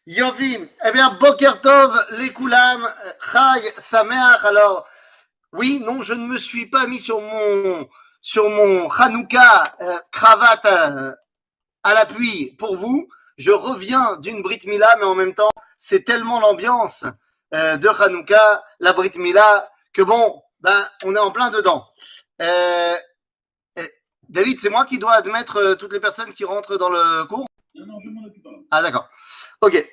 Yofi, eh bien, Boker Tov, les Koulam, Chag, Sameach. Alors, oui, non, je ne me suis pas mis sur mon Hanouka cravate à l'appui pour vous. Je reviens d'une Brit Mila, mais en même temps, c'est tellement l'ambiance de Hanouka, la Brit Mila, que bon, ben, on est en plein dedans. Euh, David, c'est moi qui dois admettre toutes les personnes qui rentrent dans le cours? Non, je m'en occupe pas. Ah, d'accord. Ok.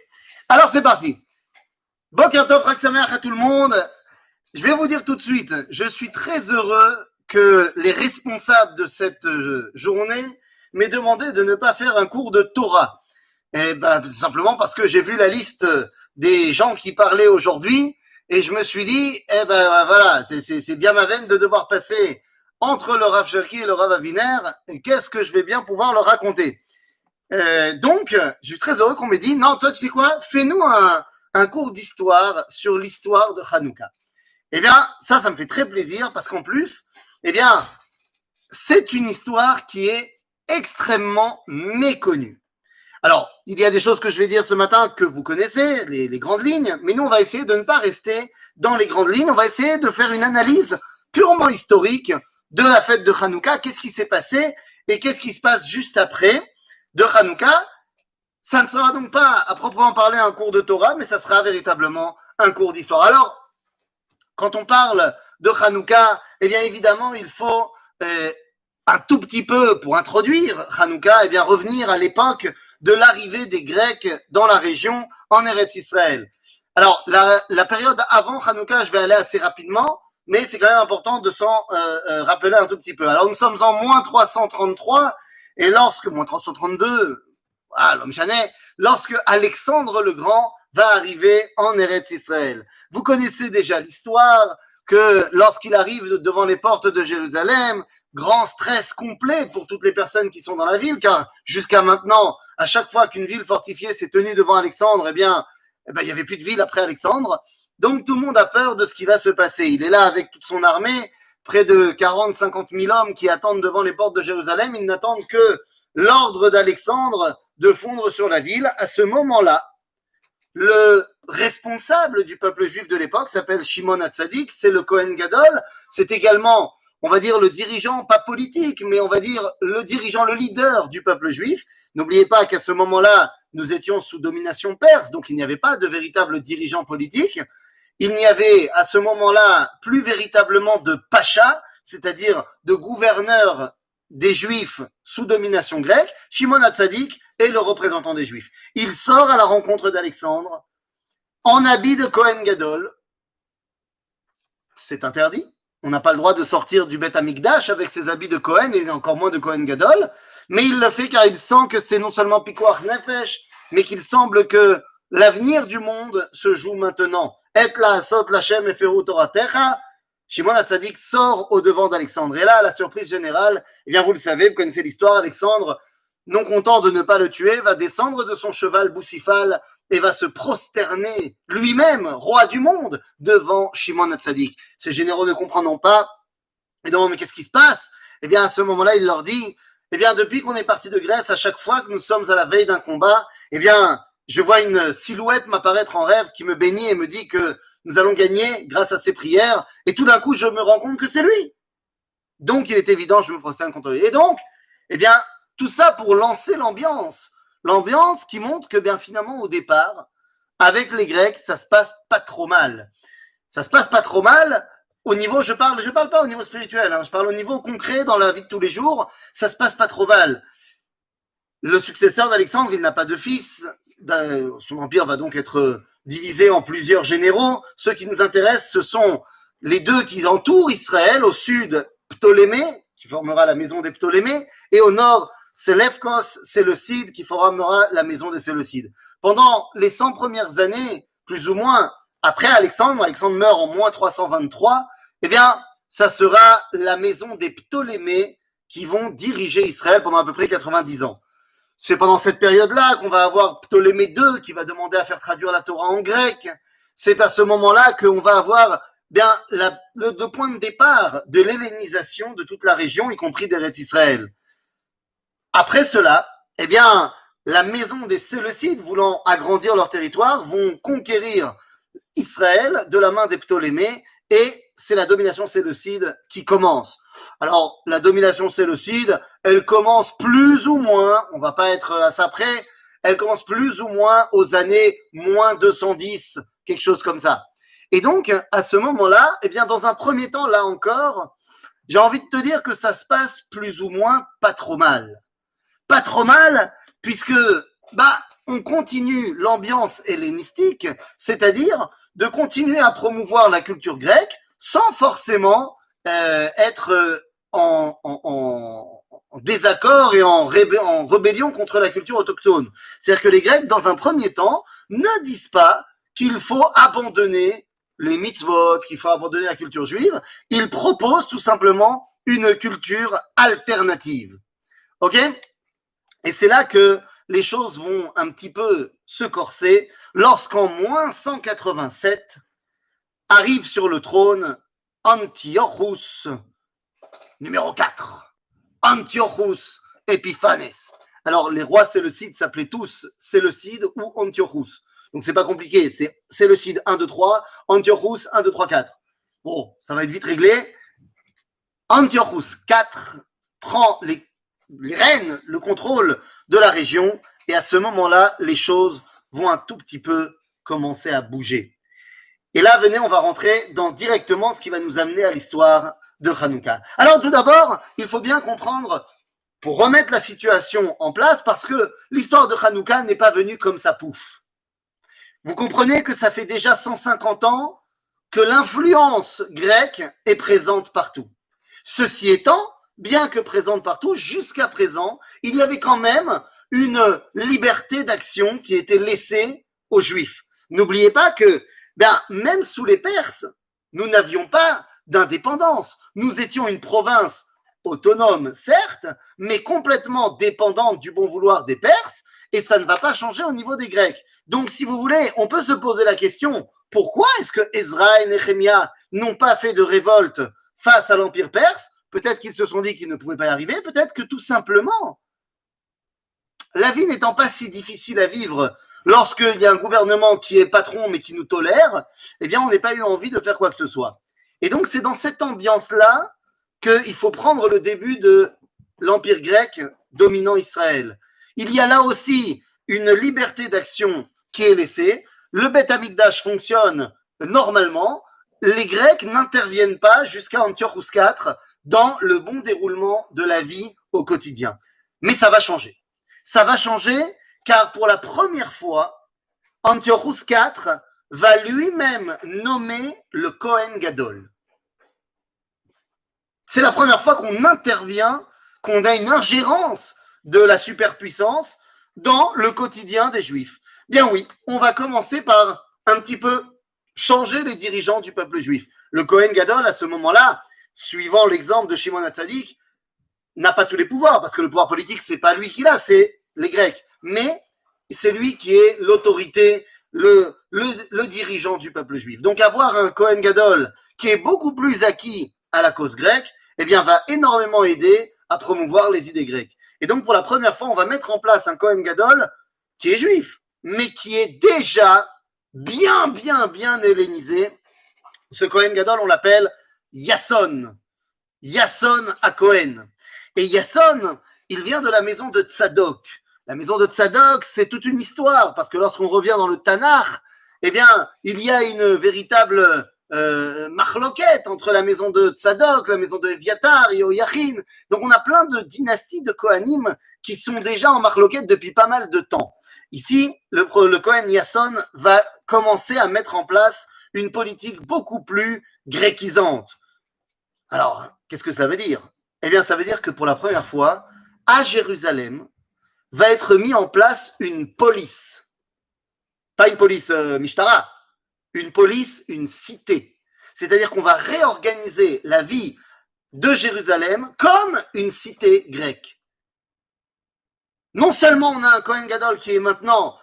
Alors, c'est parti. Boker Tov, Chag Sameach à tout le monde. Je vais vous dire tout de suite, je suis très heureux que les responsables de cette journée m'aient demandé de ne pas faire un cours de Torah. Et ben, tout simplement parce que j'ai vu la liste des gens qui parlaient aujourd'hui et je me suis dit, eh ben voilà, c'est bien ma veine de devoir passer entre le Rav Cherki et le Rav Aviner, et qu'est-ce que je vais bien pouvoir leur raconter. Donc, je suis très heureux qu'on m'ait dit, non, toi, tu sais quoi, fais-nous un cours d'histoire sur l'histoire de Hanouka. Eh bien, ça me fait très plaisir parce qu'en plus, eh bien, c'est une histoire qui est extrêmement méconnue. Alors, il y a des choses que je vais dire ce matin que vous connaissez, les grandes lignes, mais nous, on va essayer de ne pas rester dans les grandes lignes. On va essayer de faire une analyse purement historique de la fête de Hanouka. Qu'est-ce qui s'est passé et qu'est-ce qui se passe juste après de Hanouka. Ça ne sera donc pas à proprement parler un cours de Torah, mais ça sera véritablement un cours d'histoire. Alors, quand on parle de Hanouka, eh bien évidemment, il faut un tout petit peu, pour introduire Hanouka, eh bien revenir à l'époque de l'arrivée des Grecs dans la région en Eretz Israël. Alors, la période avant Hanouka, je vais aller assez rapidement, mais c'est quand même important de s'en rappeler un tout petit peu. Alors, nous sommes en moins 333, et moins 332, voilà, l'homme chanet, lorsque Alexandre le Grand va arriver en Eretz Israël. Vous connaissez déjà l'histoire que lorsqu'il arrive devant les portes de Jérusalem, grand stress complet pour toutes les personnes qui sont dans la ville, car jusqu'à maintenant, à chaque fois qu'une ville fortifiée s'est tenue devant Alexandre, eh bien, il n'y avait plus de ville après Alexandre. Donc tout le monde a peur de ce qui va se passer. Il est là avec toute son armée, près de 40-50 000 hommes qui attendent devant les portes de Jérusalem. Ils n'attendent que l'ordre d'Alexandre de fondre sur la ville. À ce moment-là, le responsable du peuple juif de l'époque s'appelle Shimon Hatzadik, c'est le Kohen Gadol, c'est également, on va dire, le dirigeant, pas politique, mais on va dire le dirigeant, le leader du peuple juif. N'oubliez pas qu'à ce moment-là, nous étions sous domination perse, donc il n'y avait pas de véritable dirigeant politique. Il n'y avait à ce moment-là plus véritablement de pacha, c'est-à-dire de gouverneur des Juifs sous domination grecque. Shimon Hatzadik est le représentant des Juifs. Il sort à la rencontre d'Alexandre en habit de Kohen Gadol. C'est interdit. On n'a pas le droit de sortir du Beth Amikdash avec ses habits de Kohen et encore moins de Kohen Gadol. Mais il le fait car il sent que c'est non seulement Pikuach Nefesh, mais qu'il semble que l'avenir du monde se joue maintenant. Et la sot lachem eferu toratecha. Shimon Hatzadik sort au devant d'Alexandre. Et là, la surprise générale, eh bien, vous le savez, vous connaissez l'histoire, Alexandre, non content de ne pas le tuer, va descendre de son cheval Boussifal et va se prosterner lui-même, roi du monde, devant Shimon Hatzadik. Ces généraux ne comprendront pas. Et donc, mais qu'est-ce qui se passe? Eh bien, à ce moment-là, il leur dit, eh bien, depuis qu'on est parti de Grèce, à chaque fois que nous sommes à la veille d'un combat, eh bien, je vois une silhouette m'apparaître en rêve qui me bénit et me dit que nous allons gagner grâce à ses prières. Et tout d'un coup, je me rends compte que c'est lui. Donc, il est évident, je me prosterne contre lui. Et donc, eh bien, tout ça pour lancer l'ambiance. L'ambiance qui montre que, bien finalement, au départ, avec les Grecs, ça se passe pas trop mal. Ça se passe pas trop mal au niveau, je parle pas au niveau spirituel, hein, je parle au niveau concret dans la vie de tous les jours, ça se passe pas trop mal. Le successeur d'Alexandre, il n'a pas de fils. Son empire va donc être divisé en plusieurs généraux. Ceux qui nous intéressent, ce sont les deux qui entourent Israël. Au sud, Ptolémée, qui formera la maison des Ptolémées, et au nord, Séleucos, Séleucide, qui formera la maison des Séleucides. Pendant les 100 premières années, plus ou moins, après Alexandre meurt en moins 323, eh bien, ça sera la maison des Ptolémées qui vont diriger Israël pendant à peu près 90 ans. C'est pendant cette période-là qu'on va avoir Ptolémée II qui va demander à faire traduire la Torah en grec. C'est à ce moment-là qu'on va avoir bien le point de départ de l'hellénisation de toute la région, y compris d'Eretz Israël. Après cela, eh bien, la maison des Séleucides, voulant agrandir leur territoire, vont conquérir Israël de la main des Ptolémées et c'est la domination séleucide qui commence. Alors, la domination séleucide, elle commence plus ou moins, on va pas être à ça près, elle commence plus ou moins aux années moins 210, quelque chose comme ça. Et donc, à ce moment-là, eh bien, dans un premier temps, là encore, j'ai envie de te dire que ça se passe plus ou moins pas trop mal. Pas trop mal, puisque, on continue l'ambiance hellénistique, c'est-à-dire de continuer à promouvoir la culture grecque sans forcément être en désaccord et en rébellion contre la culture autochtone. C'est-à-dire que les Grecs, dans un premier temps, ne disent pas qu'il faut abandonner les mitzvot, qu'il faut abandonner la culture juive. Ils proposent tout simplement une culture alternative. Ok ? Et c'est là que les choses vont un petit peu se corser lorsqu'en moins 187 arrive sur le trône Antiochus numéro 4, Antiochus Epiphanes. Alors les rois séleucides s'appelaient tous Séleucides ou Antiochus. Donc c'est pas compliqué, c'est Séleucide 1, 2, 3, Antiochus 1, 2, 3, 4. Bon, ça va être vite réglé. Antiochus 4 prend les règne le contrôle de la région et à ce moment-là, les choses vont un tout petit peu commencer à bouger. Et là, venez, on va rentrer dans directement ce qui va nous amener à l'histoire de Hanouka. Alors tout d'abord, il faut bien comprendre, pour remettre la situation en place, parce que l'histoire de Hanouka n'est pas venue comme ça pouf. Vous comprenez que ça fait déjà 150 ans que l'influence grecque est présente partout. Ceci étant, bien que présente partout, jusqu'à présent, il y avait quand même une liberté d'action qui était laissée aux Juifs. N'oubliez pas que, même sous les Perses, nous n'avions pas d'indépendance. Nous étions une province autonome, certes, mais complètement dépendante du bon vouloir des Perses, et ça ne va pas changer au niveau des Grecs. Donc, si vous voulez, on peut se poser la question, pourquoi est-ce que Ezra et Néhémia n'ont pas fait de révolte face à l'Empire perse? Peut-être qu'ils se sont dit qu'ils ne pouvaient pas y arriver, peut-être que tout simplement, la vie n'étant pas si difficile à vivre, lorsqu'il y a un gouvernement qui est patron mais qui nous tolère, eh bien on n'a pas eu envie de faire quoi que ce soit. Et donc c'est dans cette ambiance-là qu'il faut prendre le début de l'Empire grec dominant Israël. Il y a là aussi une liberté d'action qui est laissée, le Beth Amikdash fonctionne normalement, les Grecs n'interviennent pas jusqu'à Antiochus IV dans le bon déroulement de la vie au quotidien. Mais ça va changer. Ça va changer car pour la première fois, Antiochus IV va lui-même nommer le Kohen Gadol. C'est la première fois qu'on intervient, qu'on a une ingérence de la superpuissance dans le quotidien des Juifs. Bien oui, on va commencer par un petit peu changer les dirigeants du peuple juif. Le Kohen Gadol, à ce moment-là, suivant l'exemple de Shimon HaTzadik, n'a pas tous les pouvoirs, parce que le pouvoir politique, c'est pas lui qui l'a, c'est les Grecs. Mais c'est lui qui est l'autorité, le dirigeant du peuple juif. Donc avoir un Kohen Gadol qui est beaucoup plus acquis à la cause grecque, eh bien, va énormément aider à promouvoir les idées grecques. Et donc, pour la première fois, on va mettre en place un Kohen Gadol qui est juif, mais qui est déjà bien hellénisé. Ce Kohen Gadol, on l'appelle Yasson. Yasson à Cohen. Et Yasson, il vient de la maison de Tzadok. La maison de Tzadok, c'est toute une histoire, parce que lorsqu'on revient dans le Tanakh, eh bien, il y a une véritable marloquette entre la maison de Tzadok, la maison de Eviatar, Yoyachin. Donc, on a plein de dynasties de Kohanim qui sont déjà en marloquette depuis pas mal de temps. Ici, le Kohen Yasson va commencer à mettre en place une politique beaucoup plus gréquisante. Alors, qu'est-ce que ça veut dire? Eh bien, ça veut dire que pour la première fois, à Jérusalem, va être mis en place une police. Pas une police mishtara, une police, une cité. C'est-à-dire qu'on va réorganiser la vie de Jérusalem comme une cité grecque. Non seulement on a un Kohen Gadol qui est maintenant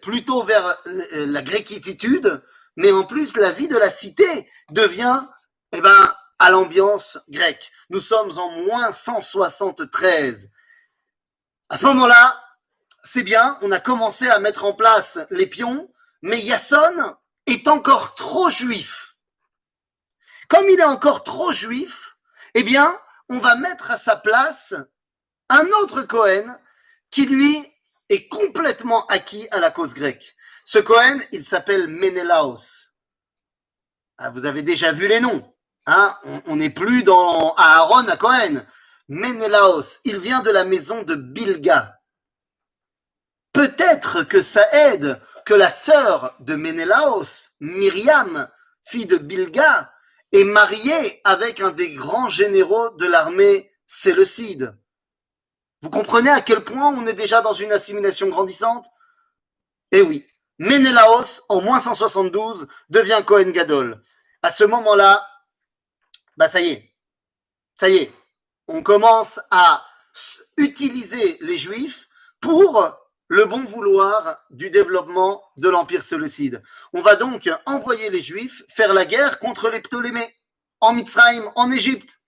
plutôt vers la gréquitude, mais en plus la vie de la cité devient à l'ambiance grecque. Nous sommes en moins 173. À ce moment-là, c'est bien, on a commencé à mettre en place les pions, mais Yasson est encore trop juif. Comme il est encore trop juif, eh bien, on va mettre à sa place un autre Cohen qui, lui, est complètement acquis à la cause grecque. Ce Cohen, il s'appelle Ménélaos. Ah, vous avez déjà vu les noms. Hein, on n'est plus dans Aaron à Cohen. Ménélaos, il vient de la maison de Bilga. Peut-être que ça aide que la sœur de Ménélaos, Myriam, fille de Bilga, est mariée avec un des grands généraux de l'armée séleucide. Vous comprenez à quel point on est déjà dans une assimilation grandissante? Eh oui, Ménélaos, en moins 172, devient Cohen Gadol. À ce moment-là, bah ça y est, on commence à utiliser les Juifs pour le bon vouloir du développement de l'Empire séleucide. On va donc envoyer les Juifs faire la guerre contre les Ptolémées, en Mitzrayim, en Égypte.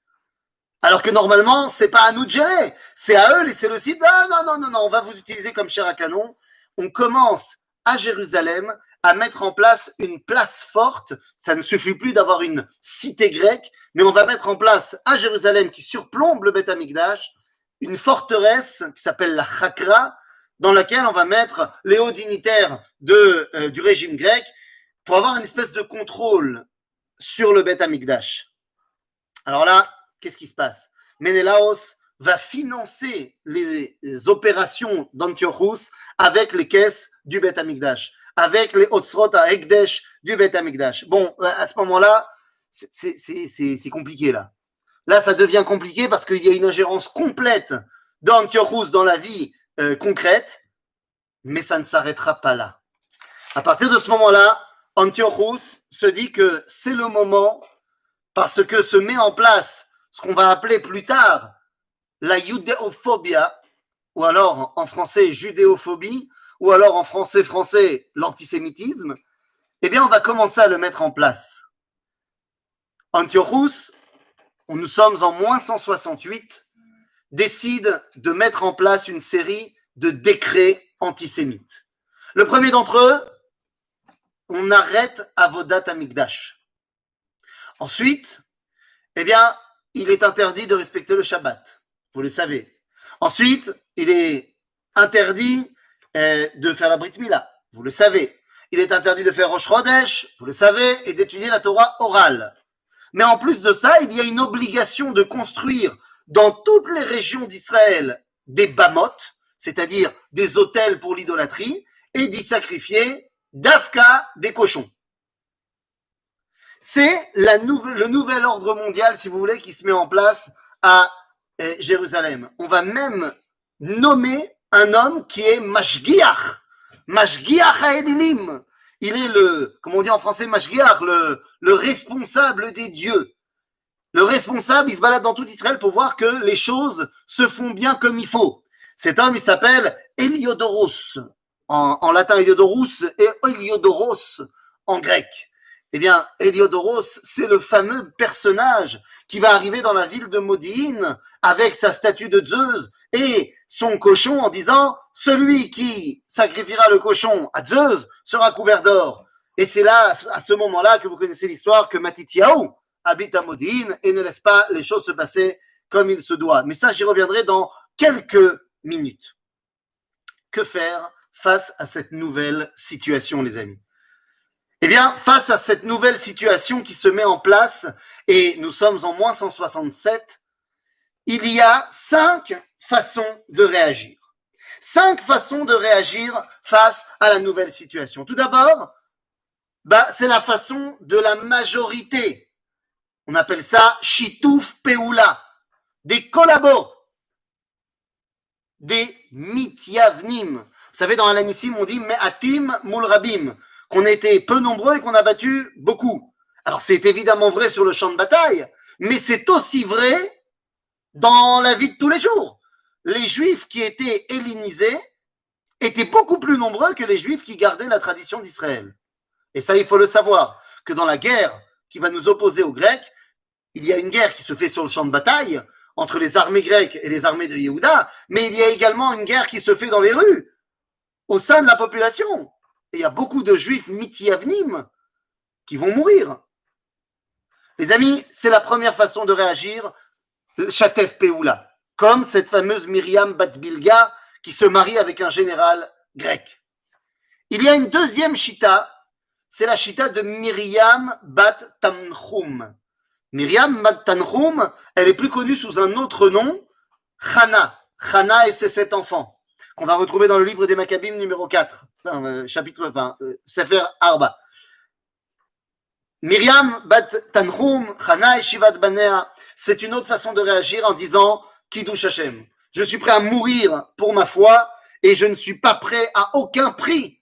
Alors que normalement, c'est pas à nous de gérer, c'est à eux les Séleucides. Non, on va vous utiliser comme chair à canon. On commence à Jérusalem à mettre en place une place forte. Ça ne suffit plus d'avoir une cité grecque, mais on va mettre en place à Jérusalem, qui surplombe le Beth Amikdash, une forteresse qui s'appelle la Chakra, dans laquelle on va mettre les hauts dignitaires du régime grec pour avoir une espèce de contrôle sur le Beth Amikdash. Alors là, qu'est-ce qui se passe? Ménélaos va financer les opérations d'Antiochus avec les caisses du Beth Amikdash, avec les Otsrot à Ekdesh du Beth Amikdash. Bon, à ce moment-là, c'est compliqué là. Là, ça devient compliqué parce qu'il y a une ingérence complète d'Antiochus dans la vie concrète, mais ça ne s'arrêtera pas là. À partir de ce moment-là, Antiochus se dit que c'est le moment parce que se met en place ce qu'on va appeler plus tard la judéophobia, ou alors en français judéophobie, ou alors en français l'antisémitisme, eh bien on va commencer à le mettre en place. Antiochus, nous sommes en moins 168, décide de mettre en place une série de décrets antisémites. Le premier d'entre eux, on arrête Avodat Amikdash. Ensuite, eh bien, il est interdit de respecter le Shabbat. Vous le savez. Ensuite, il est interdit de faire la Brit Mila. Vous le savez. Il est interdit de faire Rosh Chodesh. Vous le savez. Et d'étudier la Torah orale. Mais en plus de ça, il y a une obligation de construire dans toutes les régions d'Israël des bamot, c'est-à-dire des autels pour l'idolâtrie, et d'y sacrifier d'Afka des cochons. C'est le nouvel ordre mondial, si vous voulez, qui se met en place à Jérusalem. On va même nommer un homme qui est Mashgiach HaElilim. Il est le, comme on dit en français, Mashgiach, le responsable des dieux. Le responsable, il se balade dans tout Israël pour voir que les choses se font bien comme il faut. Cet homme, il s'appelle Héliodoros. En latin, Héliodoros et Héliodoros en grec. Eh bien, Héliodoros, c'est le fameux personnage qui va arriver dans la ville de Modi'in avec sa statue de Zeus et son cochon en disant « Celui qui sacrifiera le cochon à Zeus sera couvert d'or ». Et c'est là, à ce moment-là, que vous connaissez l'histoire que Matityahu habite à Modi'in et ne laisse pas les choses se passer comme il se doit. Mais ça, j'y reviendrai dans quelques minutes. Que faire face à cette nouvelle situation, les amis? Eh bien, face à cette nouvelle situation qui se met en place, et nous sommes en moins 167, il y a 5 façons de réagir. 5 façons de réagir face à la nouvelle situation. Tout d'abord, c'est la façon de la majorité. On appelle ça Shitouf Peoula, des collabos, des mityavnim. Vous savez, dans Alanissim, on dit Me'atim mul rabim, qu'on était peu nombreux et qu'on a battu beaucoup. Alors c'est évidemment vrai sur le champ de bataille, mais c'est aussi vrai dans la vie de tous les jours. Les Juifs qui étaient hellénisés étaient beaucoup plus nombreux que les Juifs qui gardaient la tradition d'Israël. Et ça, il faut le savoir, que dans la guerre qui va nous opposer aux Grecs, il y a une guerre qui se fait sur le champ de bataille entre les armées grecques et les armées de Yehuda, mais il y a également une guerre qui se fait dans les rues au sein de la population. Et il y a beaucoup de juifs mitiavnim qui vont mourir. Les amis, c'est la première façon de réagir, Shatef Peoula, comme cette fameuse Myriam Bat Bilga qui se marie avec un général grec. Il y a une deuxième chita, c'est la chita de Myriam Bat Tanchum. Myriam Bat Tanchum, elle est plus connue sous un autre nom, Chana. Chana et ses 7 enfants, qu'on va retrouver dans le livre des Maccabim numéro 4, Sefer Arba. Myriam Bat Tanchum, Chana et Shivat Banea, c'est une autre façon de réagir en disant Kiddush Hashem. Je suis prêt à mourir pour ma foi et je ne suis pas prêt à aucun prix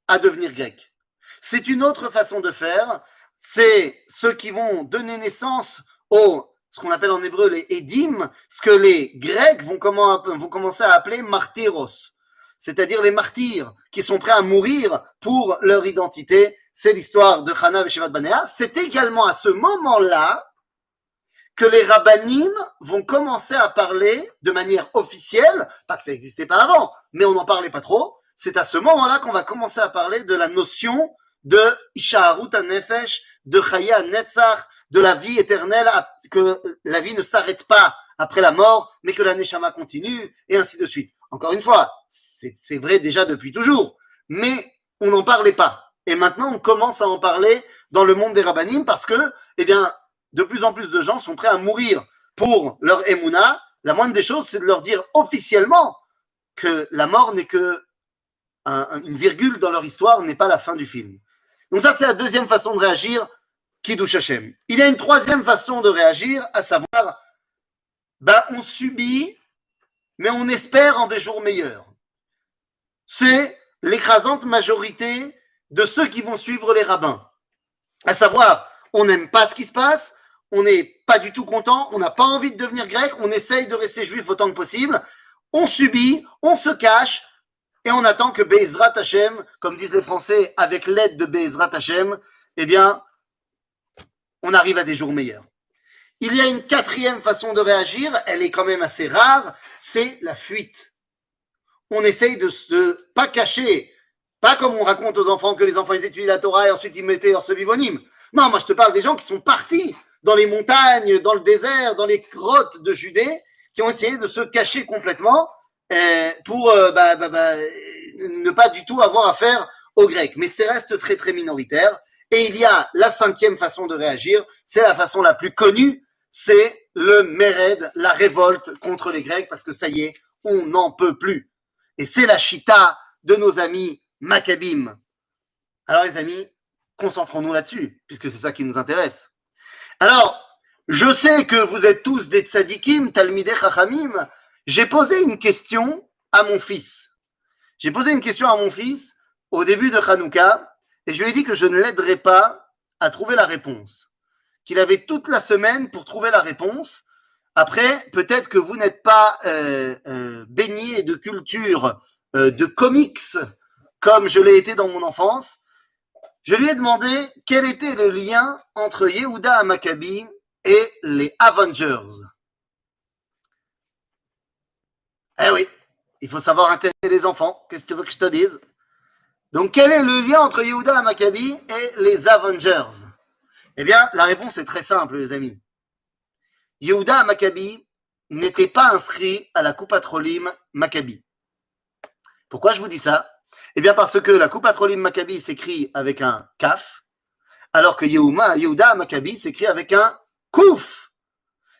à devenir grec. C'est une autre façon de faire. C'est ceux qui vont donner naissance aux, ce qu'on appelle en hébreu les Edim, ce que les Grecs vont commencer à appeler martyros, c'est-à-dire les martyrs qui sont prêts à mourir pour leur identité. C'est l'histoire de Chana et Shivat Banea. C'est également à ce moment-là que les rabbanim vont commencer à parler de manière officielle, pas que ça n'existait pas avant, mais on n'en parlait pas trop. C'est à ce moment-là qu'on va commencer à parler de la notion de Ishaharut HaNefesh, de Chaya Netzach, de la vie éternelle, que la vie ne s'arrête pas après la mort, mais que la Neshama continue, et ainsi de suite. Encore une fois, c'est vrai déjà depuis toujours, mais on n'en parlait pas. Et maintenant, on commence à en parler dans le monde des rabbanim parce que, eh bien, de plus en plus de gens sont prêts à mourir pour leur émouna. La moindre des choses, c'est de leur dire officiellement que la mort n'est que une virgule dans leur histoire, n'est pas la fin du film. Donc ça, c'est la deuxième façon de réagir, Kiddush Hashem. Il y a une troisième façon de réagir, à savoir, on subit, mais on espère en des jours meilleurs. C'est l'écrasante majorité de ceux qui vont suivre les rabbins. À savoir, on n'aime pas ce qui se passe, on n'est pas du tout content, on n'a pas envie de devenir grec, on essaye de rester juif autant que possible, on subit, on se cache, et on attend que Be'ezrat Hashem, comme disent les Français, avec l'aide de Be'ezrat Hashem, eh bien, on arrive à des jours meilleurs. Il y a une quatrième façon de réagir, elle est quand même assez rare, c'est la fuite. On essaye de se pas cacher, pas comme on raconte aux enfants que les enfants ils étudient la Torah et ensuite ils mettaient leur sevivonyme. Non, moi je te parle des gens qui sont partis dans les montagnes, dans le désert, dans les grottes de Judée, qui ont essayé de se cacher complètement pour ne pas du tout avoir affaire aux Grecs. Mais ça reste très très minoritaire. Et il y a la cinquième façon de réagir, c'est la façon la plus connue, c'est le Mered, la révolte contre les Grecs, parce que ça y est, on n'en peut plus. Et c'est la chita de nos amis Maccabim. Alors les amis, concentrons-nous là-dessus, puisque c'est ça qui nous intéresse. Alors, je sais que vous êtes tous des tzadikim, talmidei chachamim. J'ai posé une question à mon fils. J'ai posé une question à mon fils au début de Hanouka, et je lui ai dit que je ne l'aiderais pas à trouver la réponse. Qu'il avait toute la semaine pour trouver la réponse. Après, peut-être que vous n'êtes pas baigné de culture de comics comme je l'ai été dans mon enfance. Je lui ai demandé quel était le lien entre Yehuda Maccabi et les Avengers. Eh oui, il faut savoir intéresser les enfants. Qu'est-ce que tu veux que je te dise? Donc, quel est le lien entre Yehuda Maccabi et les Avengers? Eh bien, la réponse est très simple, les amis. Yehuda Maccabi n'était pas inscrit à la Coupat Cholim Maccabi. Pourquoi je vous dis ça? Eh bien, parce que la Coupat Cholim Maccabi s'écrit avec un kaf, alors que Yehuda Maccabi s'écrit avec un kouf.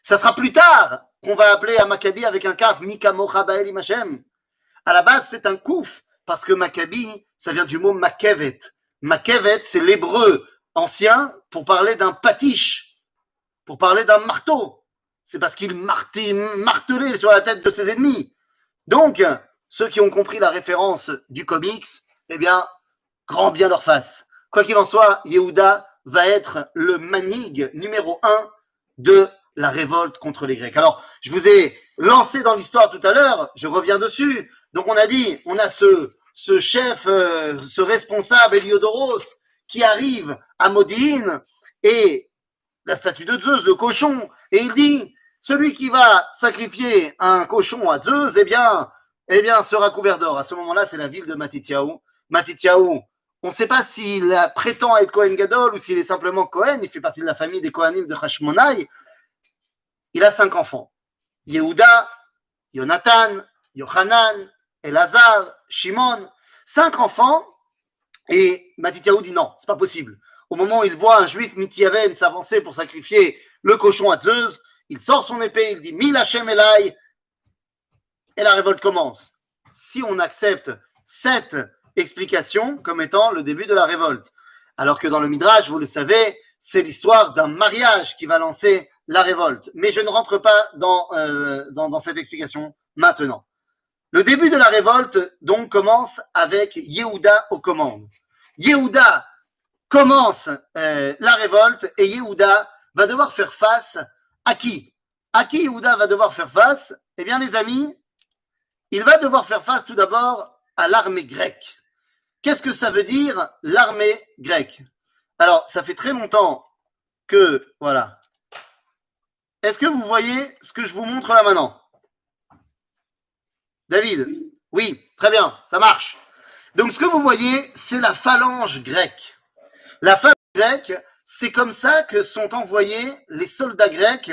Ça sera plus tard qu'on va appeler à Maccabi avec un kaf, Mika Mocha Ba'el Im Hashem. À la base, c'est un kouf, parce que Maccabi, ça vient du mot Makevet. Makevet, c'est l'hébreu ancien pour parler d'un patiche, pour parler d'un marteau. C'est parce qu'il martelait sur la tête de ses ennemis. Donc, ceux qui ont compris la référence du comics, eh bien, grand bien leur face. Quoi qu'il en soit, Yehuda va être le manig numéro 1 de la révolte contre les Grecs. Alors, je vous ai lancé dans l'histoire tout à l'heure, je reviens dessus. Donc, on a dit, on a ce chef, ce responsable, Héliodoros, qui arrive à Modine, et la statue de Zeus, le cochon, et il dit, celui qui va sacrifier un cochon à Zeus, eh bien, eh bien, sera couvert d'or. À ce moment-là, c'est la ville de Matityahu. Matityahu, on ne sait pas s'il prétend être Kohen Gadol ou s'il est simplement Kohen. Il fait partie de la famille des Kohanim de Hashmonai. Il a 5 enfants. Yehuda, Jonathan, Yochanan, Elazar, Shimon. 5 enfants. Et Matityahu dit non, c'est pas possible. Au moment où il voit un juif Mityaven s'avancer pour sacrifier le cochon à Zeus, il sort son épée, il dit Mil Hashem Elai, et la révolte commence. Si on accepte cette explication comme étant le début de la révolte, alors que dans le Midrash, vous le savez, c'est l'histoire d'un mariage qui va lancer la révolte. Mais je ne rentre pas dans cette explication maintenant. Le début de la révolte, donc, commence avec Yehuda aux commandes. Yehuda commence la révolte et Yehuda va devoir faire face à qui? À qui Yehuda va devoir faire face? Eh bien, les amis, il va devoir faire face tout d'abord à l'armée grecque. Qu'est-ce que ça veut dire, l'armée grecque? Alors, ça fait très longtemps que, voilà. Est-ce que vous voyez ce que je vous montre là maintenant? David? Oui, très bien, ça marche. Donc, ce que vous voyez, c'est la phalange grecque. La phalange grecque, c'est comme ça que sont envoyés les soldats grecs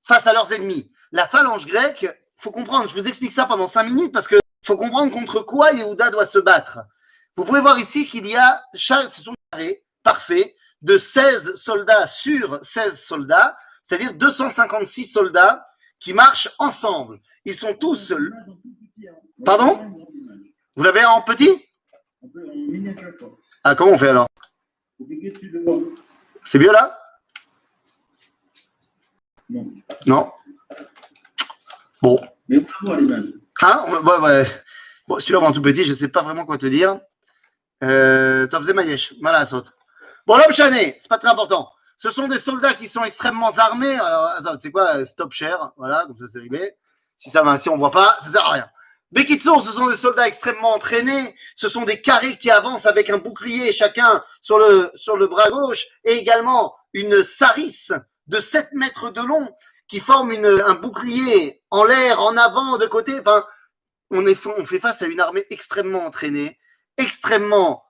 face à leurs ennemis. La phalange grecque, faut comprendre, je vous explique ça pendant 5 minutes parce que faut comprendre contre quoi Yehuda doit se battre. Vous pouvez voir ici qu'il y a, ce sont des carrés parfaits de 16 soldats sur 16 soldats, c'est-à-dire 256 soldats qui marchent ensemble. Ils sont tous... Pardon? Vous l'avez en petit? Ah, comment on fait alors? C'est mieux là? Non. Bon. Mais on va voir l'image. Hein? Ouais. Bon, celui-là, en tout petit, je ne sais pas vraiment quoi te dire. T'en faisais Mayesh, Malasot. Bon, l'homme chané, c'est pas très important. Ce sont des soldats qui sont extrêmement armés. Alors, c'est quoi? Stop share. Voilà, comme ça, c'est réglé. Si on voit pas, ça sert à rien. Bekitsour, ce sont des soldats extrêmement entraînés. Ce sont des carrés qui avancent avec un bouclier chacun sur le bras gauche et également une sarisse de 7 mètres de long qui forme un bouclier en l'air, en avant, de côté. Enfin, on fait face à une armée extrêmement entraînée, extrêmement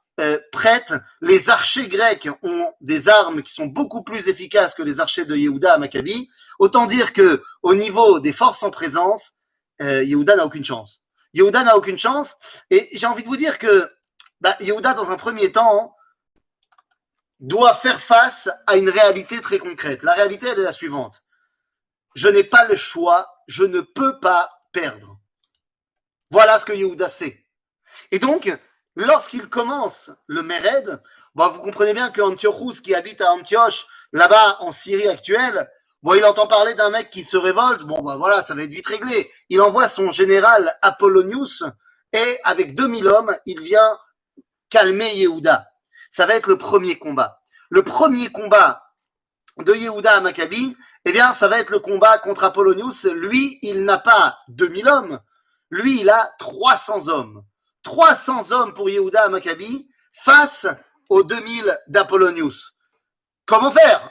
prête. Les archers grecs ont des armes qui sont beaucoup plus efficaces que les archers de Yehuda à Maccabi. Autant dire que au niveau des forces en présence, Yehuda n'a aucune chance. Yehuda n'a aucune chance. Et j'ai envie de vous dire que Yehuda, dans un premier temps, doit faire face à une réalité très concrète. La réalité, elle est la suivante. Je n'ai pas le choix, je ne peux pas perdre. Voilà ce que Yehuda sait. Et donc, lorsqu'il commence le Mered, vous comprenez bien qu'Antiochus, qui habite à Antioche, là-bas en Syrie actuelle, il entend parler d'un mec qui se révolte, voilà, ça va être vite réglé. Il envoie son général Apollonius et avec 2000 hommes, il vient calmer Yehuda. Ça va être le premier combat. Le premier combat de Yehuda à Maccabi, eh bien, ça va être le combat contre Apollonius. Lui, il n'a pas 2000 hommes. Lui, il a 300 hommes. 300 hommes pour Yehuda à Maccabi face aux 2000 d'Apollonius. Comment faire?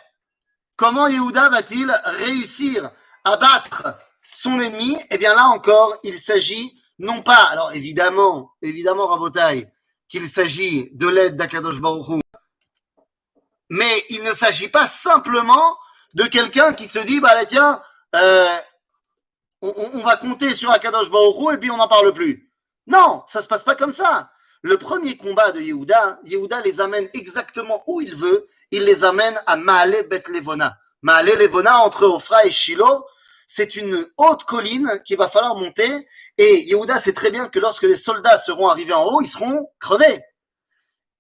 Comment Yehuda va-t-il réussir à battre son ennemi? Eh bien, là encore, il s'agit non pas, alors évidemment, Rabotai, qu'il s'agit de l'aide d'Akadosh Baruch Hu, mais il ne s'agit pas simplement de quelqu'un qui se dit, tiens, on va compter sur Akadosh Baruch Hu et puis on n'en parle plus. Non, ça se passe pas comme ça. Le premier combat de Yehuda les amène exactement où il veut. Il les amène à Maale Bet Levona. Maale Levona, entre Ophra et Shiloh, c'est une haute colline qu'il va falloir monter. Et Yehuda sait très bien que lorsque les soldats seront arrivés en haut, ils seront crevés.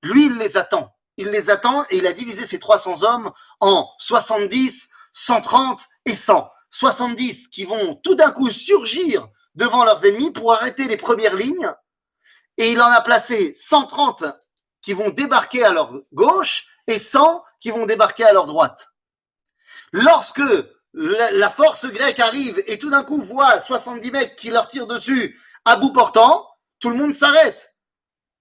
Lui, il les attend. Il les attend et il a divisé ses 300 hommes en 70, 130 et 100. 70 qui vont tout d'un coup surgir devant leurs ennemis pour arrêter les premières lignes. Et il en a placé 130 qui vont débarquer à leur gauche et 100 qui vont débarquer à leur droite. Lorsque la force grecque arrive et tout d'un coup voit 70 mecs qui leur tirent dessus à bout portant, tout le monde s'arrête.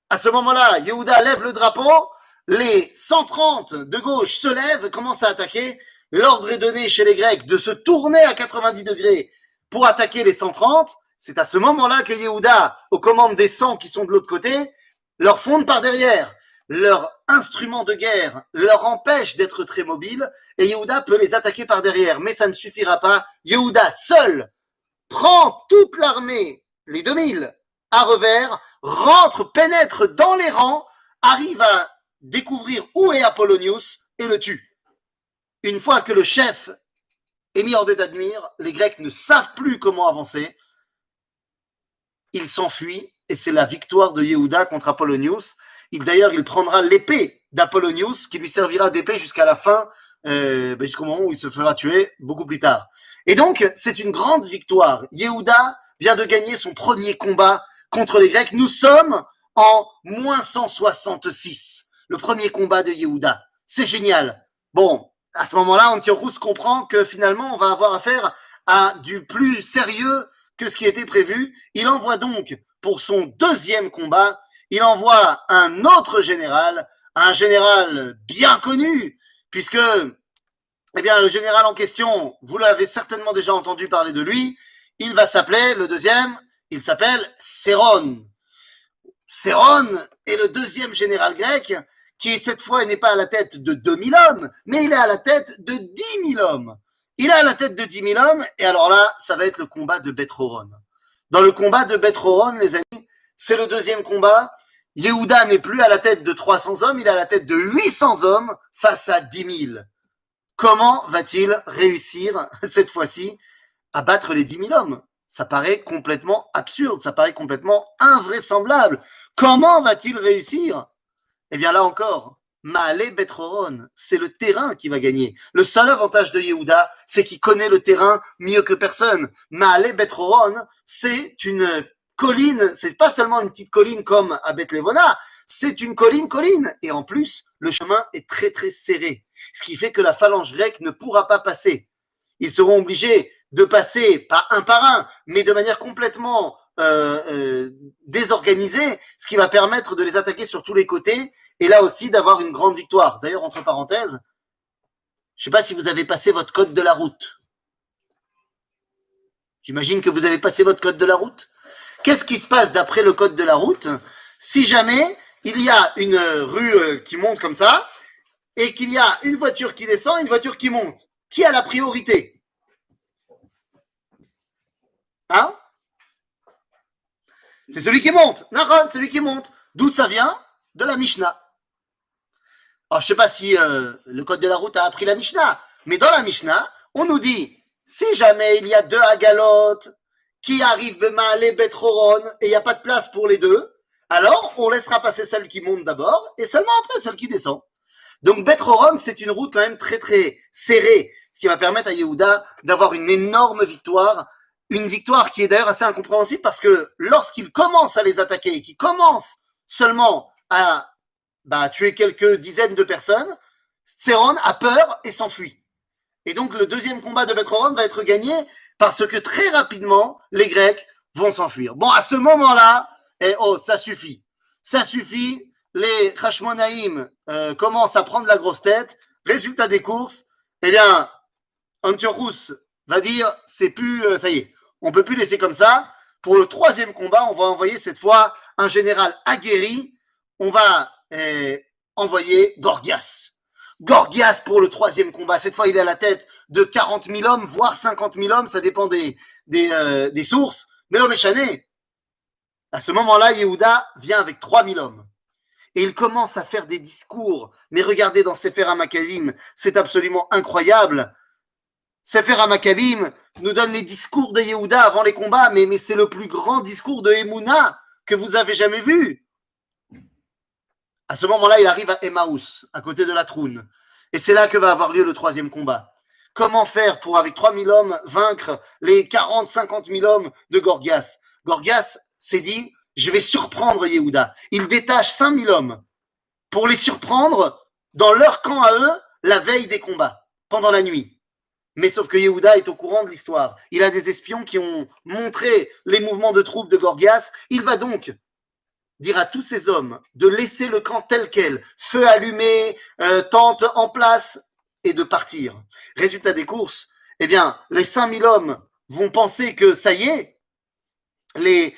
À ce moment-là, Yehuda lève le drapeau, les 130 de gauche se lèvent, commencent à attaquer. L'ordre est donné chez les Grecs de se tourner à 90 degrés pour attaquer les 130. c'est à ce moment-là que Yehuda, aux commandes des 100 qui sont de l'autre côté, leur fonde par derrière. Leur instrument de guerre leur empêche d'être très mobiles et Yehuda peut les attaquer par derrière. Mais ça ne suffira pas. Yehuda seul prend toute l'armée, les 2000, à revers, rentre, pénètre dans les rangs, arrive à découvrir où est Apollonius et le tue. Une fois que le chef est mis hors d'état de nuire, les Grecs ne savent plus comment avancer. Ils s'enfuient et c'est la victoire de Yehuda contre Apollonius. D'ailleurs, il prendra l'épée d'Apollonius qui lui servira d'épée jusqu'à la fin, jusqu'au moment où il se fera tuer beaucoup plus tard. Et donc, c'est une grande victoire. Yehuda vient de gagner son premier combat contre les Grecs. Nous sommes en moins 166. Le premier combat de Yehuda. C'est génial. Bon, à ce moment-là, Antiochus comprend que finalement, on va avoir affaire à du plus sérieux que ce qui était prévu. Il envoie donc, pour son deuxième combat, il envoie un autre général, un général bien connu, puisque eh bien, le général en question, vous l'avez certainement déjà entendu parler de lui, il va s'appeler, le deuxième, il s'appelle Séron. Séron est le deuxième général grec qui, cette fois, n'est pas à la tête de 2000 hommes, mais il est à la tête de 10 000 hommes. Il est à la tête de 10 000 hommes, et alors là, ça va être le combat de Beth-Horon. Dans le combat de Beth-Horon, les amis, c'est le deuxième combat. Yehuda n'est plus à la tête de 300 hommes, il est à la tête de 800 hommes face à 10 000. Comment va-t-il réussir, cette fois-ci, à battre les 10 000 hommes? Ça paraît complètement absurde, ça paraît complètement invraisemblable. Comment va-t-il réussir? Eh bien là encore, Ma'ale Beth-Horon, c'est le terrain qui va gagner. Le seul avantage de Yehuda, c'est qu'il connaît le terrain mieux que personne. Ma'ale Beth-Horon, c'est une colline, c'est pas seulement une petite colline comme à Beth-Levona, c'est une colline. Et en plus, le chemin est très très serré. Ce qui fait que la phalange grecque ne pourra pas passer. Ils seront obligés de passer, pas un par un, mais de manière complètement désorganisée, ce qui va permettre de les attaquer sur tous les côtés, et là aussi d'avoir une grande victoire. D'ailleurs, entre parenthèses, je ne sais pas si vous avez passé votre code de la route. J'imagine que vous avez passé votre code de la route. Qu'est-ce qui se passe d'après le code de la route si jamais il y a une rue qui monte comme ça et qu'il y a une voiture qui descend et une voiture qui monte? Qui a la priorité? Hein? C'est celui qui monte. Naron, celui qui monte. D'où ça vient? De la Mishnah. Alors, je ne sais pas si le code de la route a appris la Mishnah, mais dans la Mishnah, on nous dit, si jamais il y a deux agalotes qui arrivent Bema'ale Beth-Horon et il n'y a pas de place pour les deux, alors on laissera passer celle qui monte d'abord et seulement après celle qui descend. Donc Beth-Horon, c'est une route quand même très très serrée, ce qui va permettre à Yehuda d'avoir une énorme victoire, une victoire qui est d'ailleurs assez incompréhensible parce que lorsqu'il commence à les attaquer et qu'il commence seulement à tuer quelques dizaines de personnes, Séron a peur et s'enfuit. Et donc le deuxième combat de Beth-Horon va être gagné parce que très rapidement, les Grecs vont s'enfuir. Bon, à ce moment-là, ça suffit. Ça suffit. Les Hashmonaïm commencent à prendre la grosse tête. Résultat des courses, eh bien, Antiochus va dire, c'est plus, ça y est, on peut plus laisser comme ça. Pour le troisième combat, on va envoyer cette fois un général aguerri. On va envoyer Gorgias. Gorgias pour le troisième combat. Cette fois, il est à la tête de 40 000 hommes, voire 50 000 hommes. Ça dépend des sources. Mais l'homme est chané. À ce moment-là, Yehuda vient avec 3 000 hommes. Et il commence à faire des discours. Mais regardez dans Sefer HaMakkabim, c'est absolument incroyable. Sefer HaMakkabim nous donne les discours de Yehuda avant les combats, mais c'est le plus grand discours de Emouna que vous avez jamais vu. À ce moment-là, il arrive à Emmaüs, à côté de la Troune. Et c'est là que va avoir lieu le troisième combat. Comment faire pour, avec 3 000 hommes, vaincre les 40, 50 000 hommes de Gorgias? Gorgias s'est dit, je vais surprendre Yehuda. Il détache 5 000 hommes pour les surprendre dans leur camp à eux la veille des combats, pendant la nuit. Mais sauf que Yehuda est au courant de l'histoire. Il a des espions qui ont montré les mouvements de troupes de Gorgias. Il va donc dire à tous ces hommes de laisser le camp tel quel, feu allumé, tente en place, et de partir. Résultat des courses, eh bien, les 5 000 hommes vont penser que ça y est, les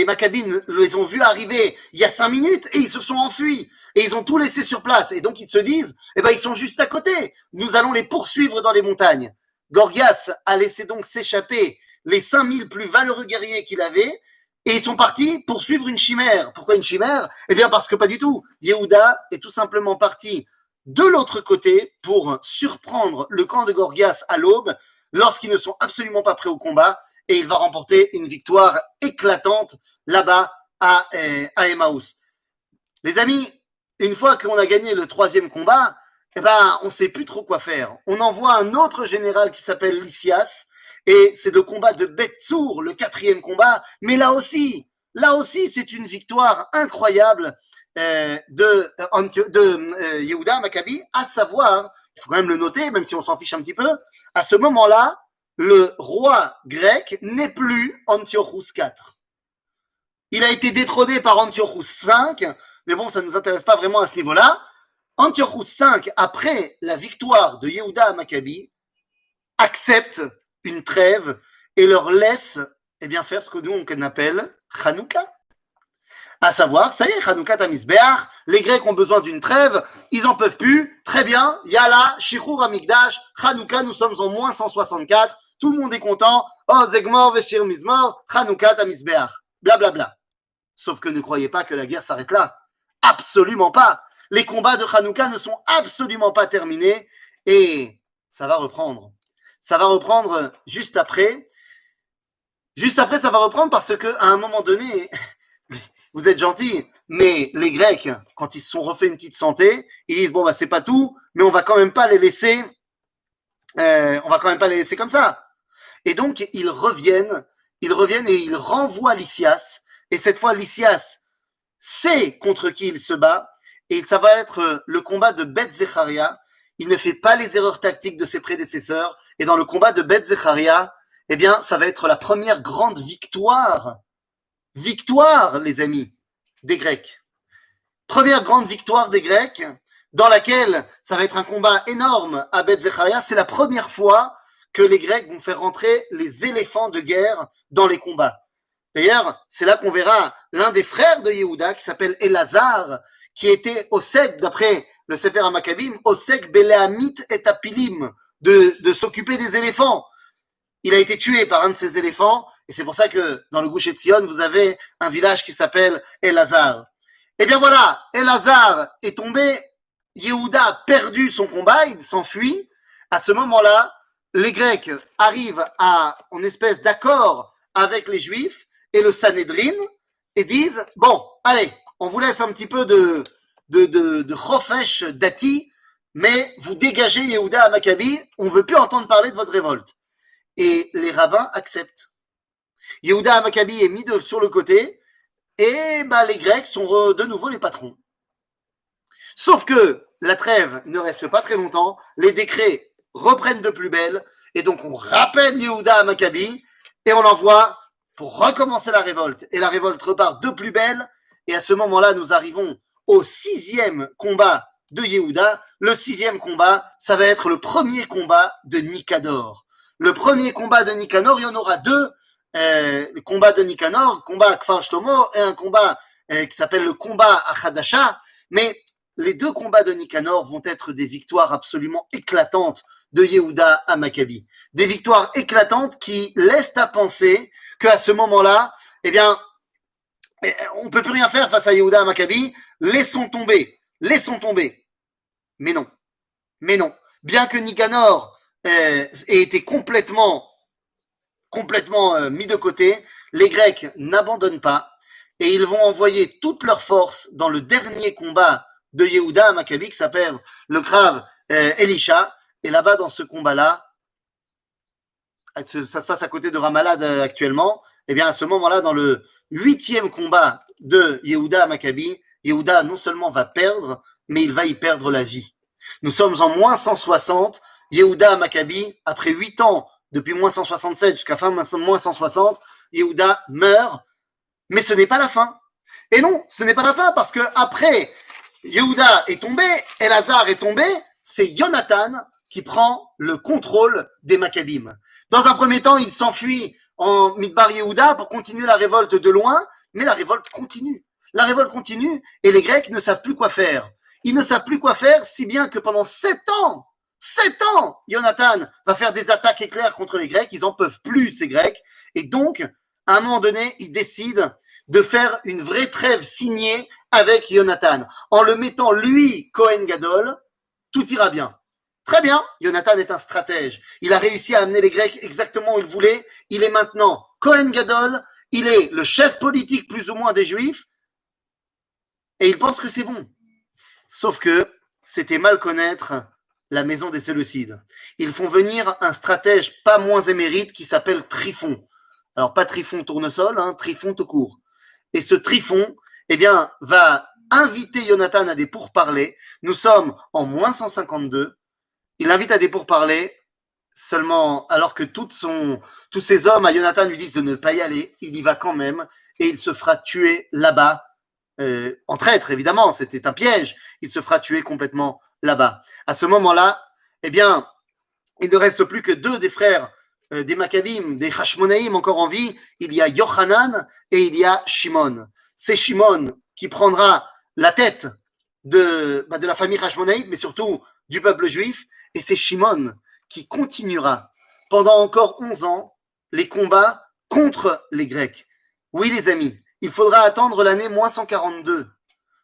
Maccabines les ont vus arriver il y a 5 minutes et ils se sont enfuis. Et ils ont tout laissé sur place. Et donc ils se disent, eh ben ils sont juste à côté. Nous allons les poursuivre dans les montagnes. Gorgias a laissé donc s'échapper les 5000 plus valeureux guerriers qu'il avait. Et ils sont partis poursuivre une chimère. Pourquoi une chimère? Eh bien parce que pas du tout. Yehuda est tout simplement parti de l'autre côté pour surprendre le camp de Gorgias à l'aube lorsqu'ils ne sont absolument pas prêts au combat et il va remporter une victoire éclatante là-bas à Emmaüs. Les amis, une fois qu'on a gagné le 3e combat, eh ben, on ne sait plus trop quoi faire. On envoie un autre général qui s'appelle Lysias, et c'est le combat de Betsour, le 4e combat, mais là aussi, c'est une victoire incroyable de Yehuda Maccabi, à savoir, il faut quand même le noter, même si on s'en fiche un petit peu, à ce moment-là, le roi grec n'est plus Antiochus IV. Il a été détrôné par Antiochus V, mais bon, ça ne nous intéresse pas vraiment à ce niveau-là. Antiochus V, après la victoire de Yehuda Maccabi, accepte une trêve et leur laisse faire ce que nous on appelle Hanouka. À savoir, ça y est, Hanouka Tamizbeach, les Grecs ont besoin d'une trêve, ils en peuvent plus, très bien, Yala, Shichur Amigdash, Hanouka, nous sommes en moins 164, tout le monde est content, oh Zegmor, Veshir Mizmor, Hanouka Tamizbeach, blablabla. Sauf que ne croyez pas que la guerre s'arrête là. Absolument pas. Les combats de Hanouka ne sont absolument pas terminés et ça va reprendre. Ça va reprendre juste après. Juste après, ça va reprendre parce qu'à un moment donné, vous êtes gentils, mais les Grecs, quand ils se sont refait une petite santé, ils disent bon bah c'est pas tout, mais on va quand même pas les laisser, comme ça. Et donc ils reviennent et ils renvoient Lysias. Et cette fois, Lysias sait contre qui il se bat. Et ça va être le combat de Beth Zecharia. Il ne fait pas les erreurs tactiques de ses prédécesseurs. Et dans le combat de Beth Zecharia, eh bien, ça va être la première grande victoire, les amis, des Grecs. Première grande victoire des Grecs, dans laquelle ça va être un combat énorme à Beth Zecharia. C'est la première fois que les Grecs vont faire rentrer les éléphants de guerre dans les combats. D'ailleurs, c'est là qu'on verra l'un des frères de Yehuda, qui s'appelle Elazar, qui était Osek, d'après le Sefer HaMaccabim, Osek Beleamit et Apilim, de s'occuper des éléphants. Il a été tué par un de ces éléphants, et c'est pour ça que dans le Gush Etzion, vous avez un village qui s'appelle Elazar. Eh bien voilà, Elazar est tombé, Yehuda a perdu son combat, il s'enfuit. À ce moment-là, les Grecs arrivent à une espèce d'accord avec les Juifs et le Sanhédrin et disent bon, allez, on vous laisse un petit peu de chofesh dati, mais vous dégagez Yehuda à Maccabi, on ne veut plus entendre parler de votre révolte. Et les rabbins acceptent. Yehuda à Maccabi est mis sur le côté et les Grecs sont de nouveau les patrons. Sauf que la trêve ne reste pas très longtemps, les décrets reprennent de plus belle et donc on rappelle Yehuda à Maccabi et on l'envoie pour recommencer la révolte. Et la révolte repart de plus belle. Et à ce moment-là, nous arrivons au 6e combat de Yehuda. Le 6e combat, ça va être le premier combat de Nicanor. Le premier combat de Nicanor, il y en aura 2. Le combat de Nicanor, combat à Kfar Shlomo, et un combat qui s'appelle le combat à Hadasha. Mais les 2 combats de Nicanor vont être des victoires absolument éclatantes de Yehuda à Maccabi. Des victoires éclatantes qui laissent à penser qu'à ce moment-là, eh bien, on ne peut plus rien faire face à Yehuda à Maccabi. Laissons tomber. Mais non. Bien que Nicanor ait été complètement mis de côté, les Grecs n'abandonnent pas et ils vont envoyer toutes leurs forces dans le dernier combat de Yehuda à Maccabi qui s'appelle le Krav Elisha. Et là-bas, dans ce combat-là, ça se passe à côté de Ramallah actuellement, et bien à ce moment-là, dans le 8e combat de Yehuda à Maccabi, Yehuda non seulement va perdre, mais il va y perdre la vie. Nous sommes en moins 160, Yehuda à Maccabi, après 8 ans, depuis moins 167 jusqu'à fin moins 160, Yehuda meurt, mais ce n'est pas la fin. Et non, ce n'est pas la fin, parce que après Yehuda est tombé, Elazar est tombé, c'est Jonathan qui prend le contrôle des Maccabim. Dans un premier temps, il s'enfuit en Midbar Yehuda pour continuer la révolte de loin, mais la révolte continue. La révolte continue et les Grecs ne savent plus quoi faire. Ils ne savent plus quoi faire, si bien que pendant 7 ans, Jonathan va faire des attaques éclairs contre les Grecs. Ils n'en peuvent plus, ces Grecs. Et donc, à un moment donné, ils décident de faire une vraie trêve signée avec Jonathan. En le mettant, lui, Kohen Gadol, tout ira bien. Très bien, Jonathan est un stratège. Il a réussi à amener les Grecs exactement où il voulait. Il est maintenant Kohen Gadol. Il est le chef politique plus ou moins des Juifs. Et il pense que c'est bon. Sauf que c'était mal connaître la maison des Séleucides. Ils font venir un stratège pas moins émérite qui s'appelle Tryphon. Alors pas Tryphon tournesol, hein, Tryphon tout court. Et ce Tryphon, eh bien, va inviter Jonathan à des pourparlers. Nous sommes en moins 152. Il invite à des pourparlers, seulement alors que tous ces hommes à Jonathan lui disent de ne pas y aller, il y va quand même et il se fera tuer là-bas. En traître, évidemment, c'était un piège. Il se fera tuer complètement là-bas. À ce moment-là, eh bien, il ne reste plus que 2 des frères des Maccabim, des Hashmonaïm encore en vie. Il y a Yochanan et il y a Shimon. C'est Shimon qui prendra la tête de la famille Hashmonaïte, mais surtout du peuple juif. Et c'est Shimon qui continuera pendant encore 11 ans les combats contre les Grecs. Oui, les amis, il faudra attendre l'année moins 142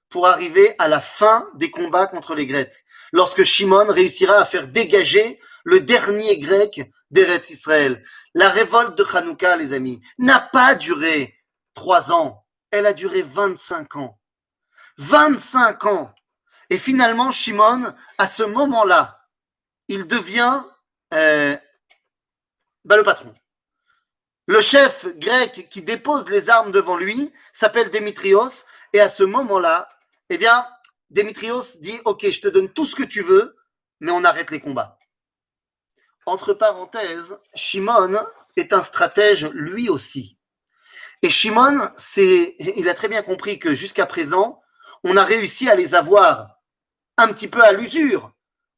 pour arriver à la fin des combats contre les Grecs, lorsque Shimon réussira à faire dégager le dernier Grec d'Eretz Israël. La révolte de Hanouka, les amis, n'a pas duré 3 ans, elle a duré 25 ans. 25 ans. Et finalement, Shimon, à ce moment-là, il devient le patron. Le chef grec qui dépose les armes devant lui s'appelle Démétrios, et à ce moment-là, eh bien, Démétrios dit « Ok, je te donne tout ce que tu veux, mais on arrête les combats. » Entre parenthèses, Shimon est un stratège lui aussi. Et Shimon, il a très bien compris que jusqu'à présent, on a réussi à les avoir un petit peu à l'usure.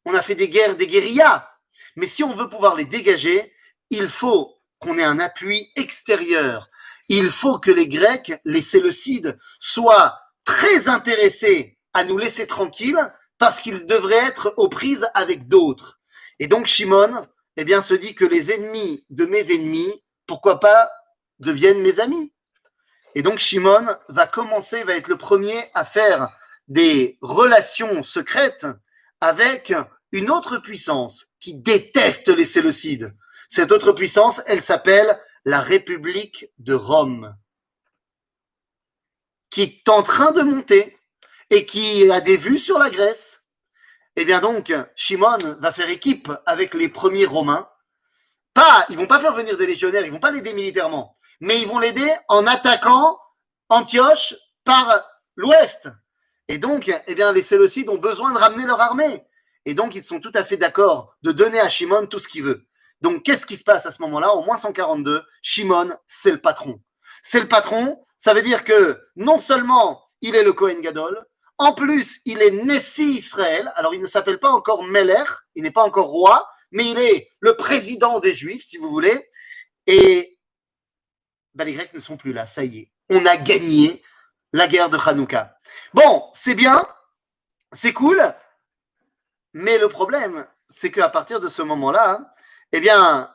On a fait des guerres, des guérillas. Mais si on veut pouvoir les dégager, il faut qu'on ait un appui extérieur. Il faut que les Grecs, les Séleucides, soient très intéressés à nous laisser tranquilles parce qu'ils devraient être aux prises avec d'autres. Et donc Shimon, eh bien, se dit que les ennemis de mes ennemis, pourquoi pas, deviennent mes amis. Et donc Shimon va être le premier à faire des relations secrètes avec une autre puissance qui déteste les Séleucides. Cette autre puissance, elle s'appelle la République de Rome, qui est en train de monter et qui a des vues sur la Grèce. Et bien donc, Shimon va faire équipe avec les premiers Romains. Ils vont pas faire venir des légionnaires, ils vont pas l'aider militairement, mais ils vont l'aider en attaquant Antioche par l'ouest. Et donc, eh bien, les Séleucides ont besoin de ramener leur armée. Et donc, ils sont tout à fait d'accord de donner à Shimon tout ce qu'il veut. Donc, qu'est-ce qui se passe à ce moment-là? En moins 142, Shimon, c'est le patron. C'est le patron, ça veut dire que non seulement il est le Kohen Gadol, en plus, il est Nessi Israël. Alors, il ne s'appelle pas encore Melech, il n'est pas encore roi, mais il est le président des Juifs, si vous voulez. Et les Grecs ne sont plus là, ça y est. On a gagné la guerre de Hanouka. Bon, c'est bien, c'est cool, mais le problème, c'est qu'à partir de ce moment-là, eh bien,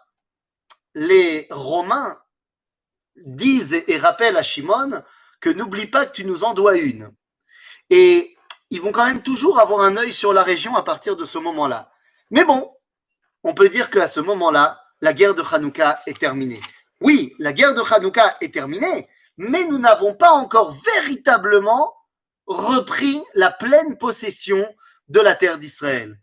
les Romains disent et rappellent à Shimon que n'oublie pas que tu nous en dois une. Et ils vont quand même toujours avoir un œil sur la région à partir de ce moment-là. Mais bon, on peut dire qu'à ce moment-là, la guerre de Hanouka est terminée. Oui, la guerre de Hanouka est terminée, mais nous n'avons pas encore véritablement repris la pleine possession de la terre d'Israël.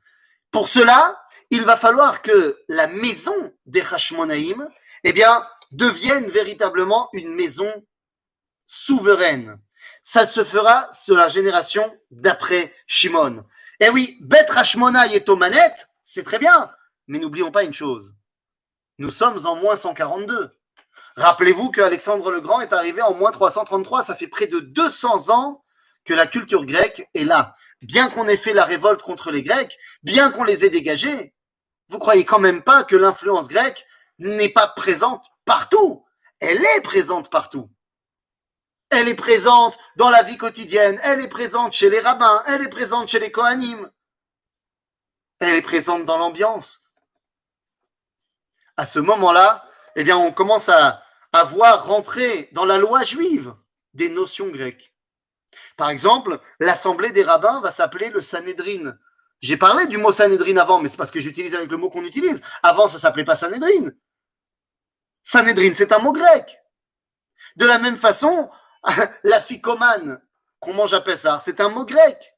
Pour cela, il va falloir que la maison des Hashmonaïm, eh bien, devienne véritablement une maison souveraine. Ça se fera sur la génération d'après Shimon. Et oui, Beth Hashmona est aux manettes, c'est très bien, mais n'oublions pas une chose. Nous sommes en moins 142. Rappelez-vous qu'Alexandre le Grand est arrivé en moins 333. Ça fait près de 200 ans que la culture grecque est là. Bien qu'on ait fait la révolte contre les Grecs, bien qu'on les ait dégagés, vous croyez quand même pas que l'influence grecque n'est pas présente partout. elle est présente partout. Elle est présente dans la vie quotidienne, elle est présente chez les rabbins, elle est présente chez les Kohanim, elle est présente dans l'ambiance. À ce moment-là, eh bien, on commence à voir rentrer dans la loi juive des notions grecques. Par exemple, l'assemblée des rabbins va s'appeler le Sanhédrin. J'ai parlé du mot Sanhédrin avant, mais c'est parce que j'utilise avec le mot qu'on utilise. Avant, ça s'appelait pas Sanhédrin. Sanhédrin, c'est un mot grec. De la même façon, la ficomane, qu'on mange à Pessah, c'est un mot grec.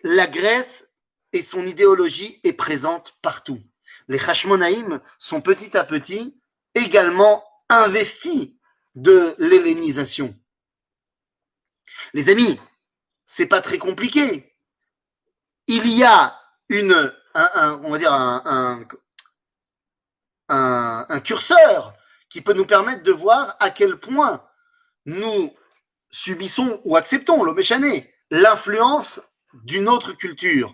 La Grèce et son idéologie est présente partout. Les Hashmonaïm sont petit à petit également investis de l'hellénisation. Les amis, c'est pas très compliqué. Il y a on va dire un curseur qui peut nous permettre de voir à quel point nous subissons ou acceptons, le méchané, l'influence d'une autre culture.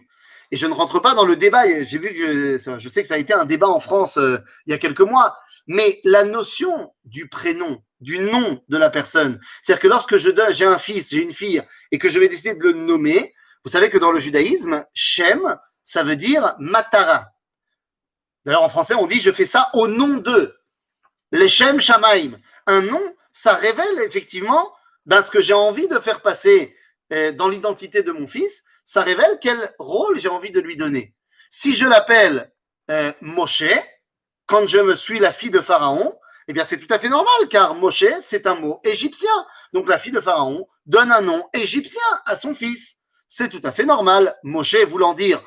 Et je ne rentre pas dans le débat, j'ai vu que, je sais que ça a été un débat en France il y a quelques mois, mais la notion du prénom, du nom de la personne, c'est-à-dire que lorsque j'ai un fils, j'ai une fille, et que je vais décider de le nommer, vous savez que dans le judaïsme, Shem, ça veut dire Matara. D'ailleurs, en français, on dit je fais ça au nom d'eux. Les Shem Shamaim. Un nom, ça révèle effectivement ce que j'ai envie de faire passer dans l'identité de mon fils. Ça révèle quel rôle j'ai envie de lui donner. Si je l'appelle Moshe, quand je me suis la fille de Pharaon, eh bien c'est tout à fait normal, car Moshe, c'est un mot égyptien. Donc la fille de Pharaon donne un nom égyptien à son fils. C'est tout à fait normal. Moshe voulant dire,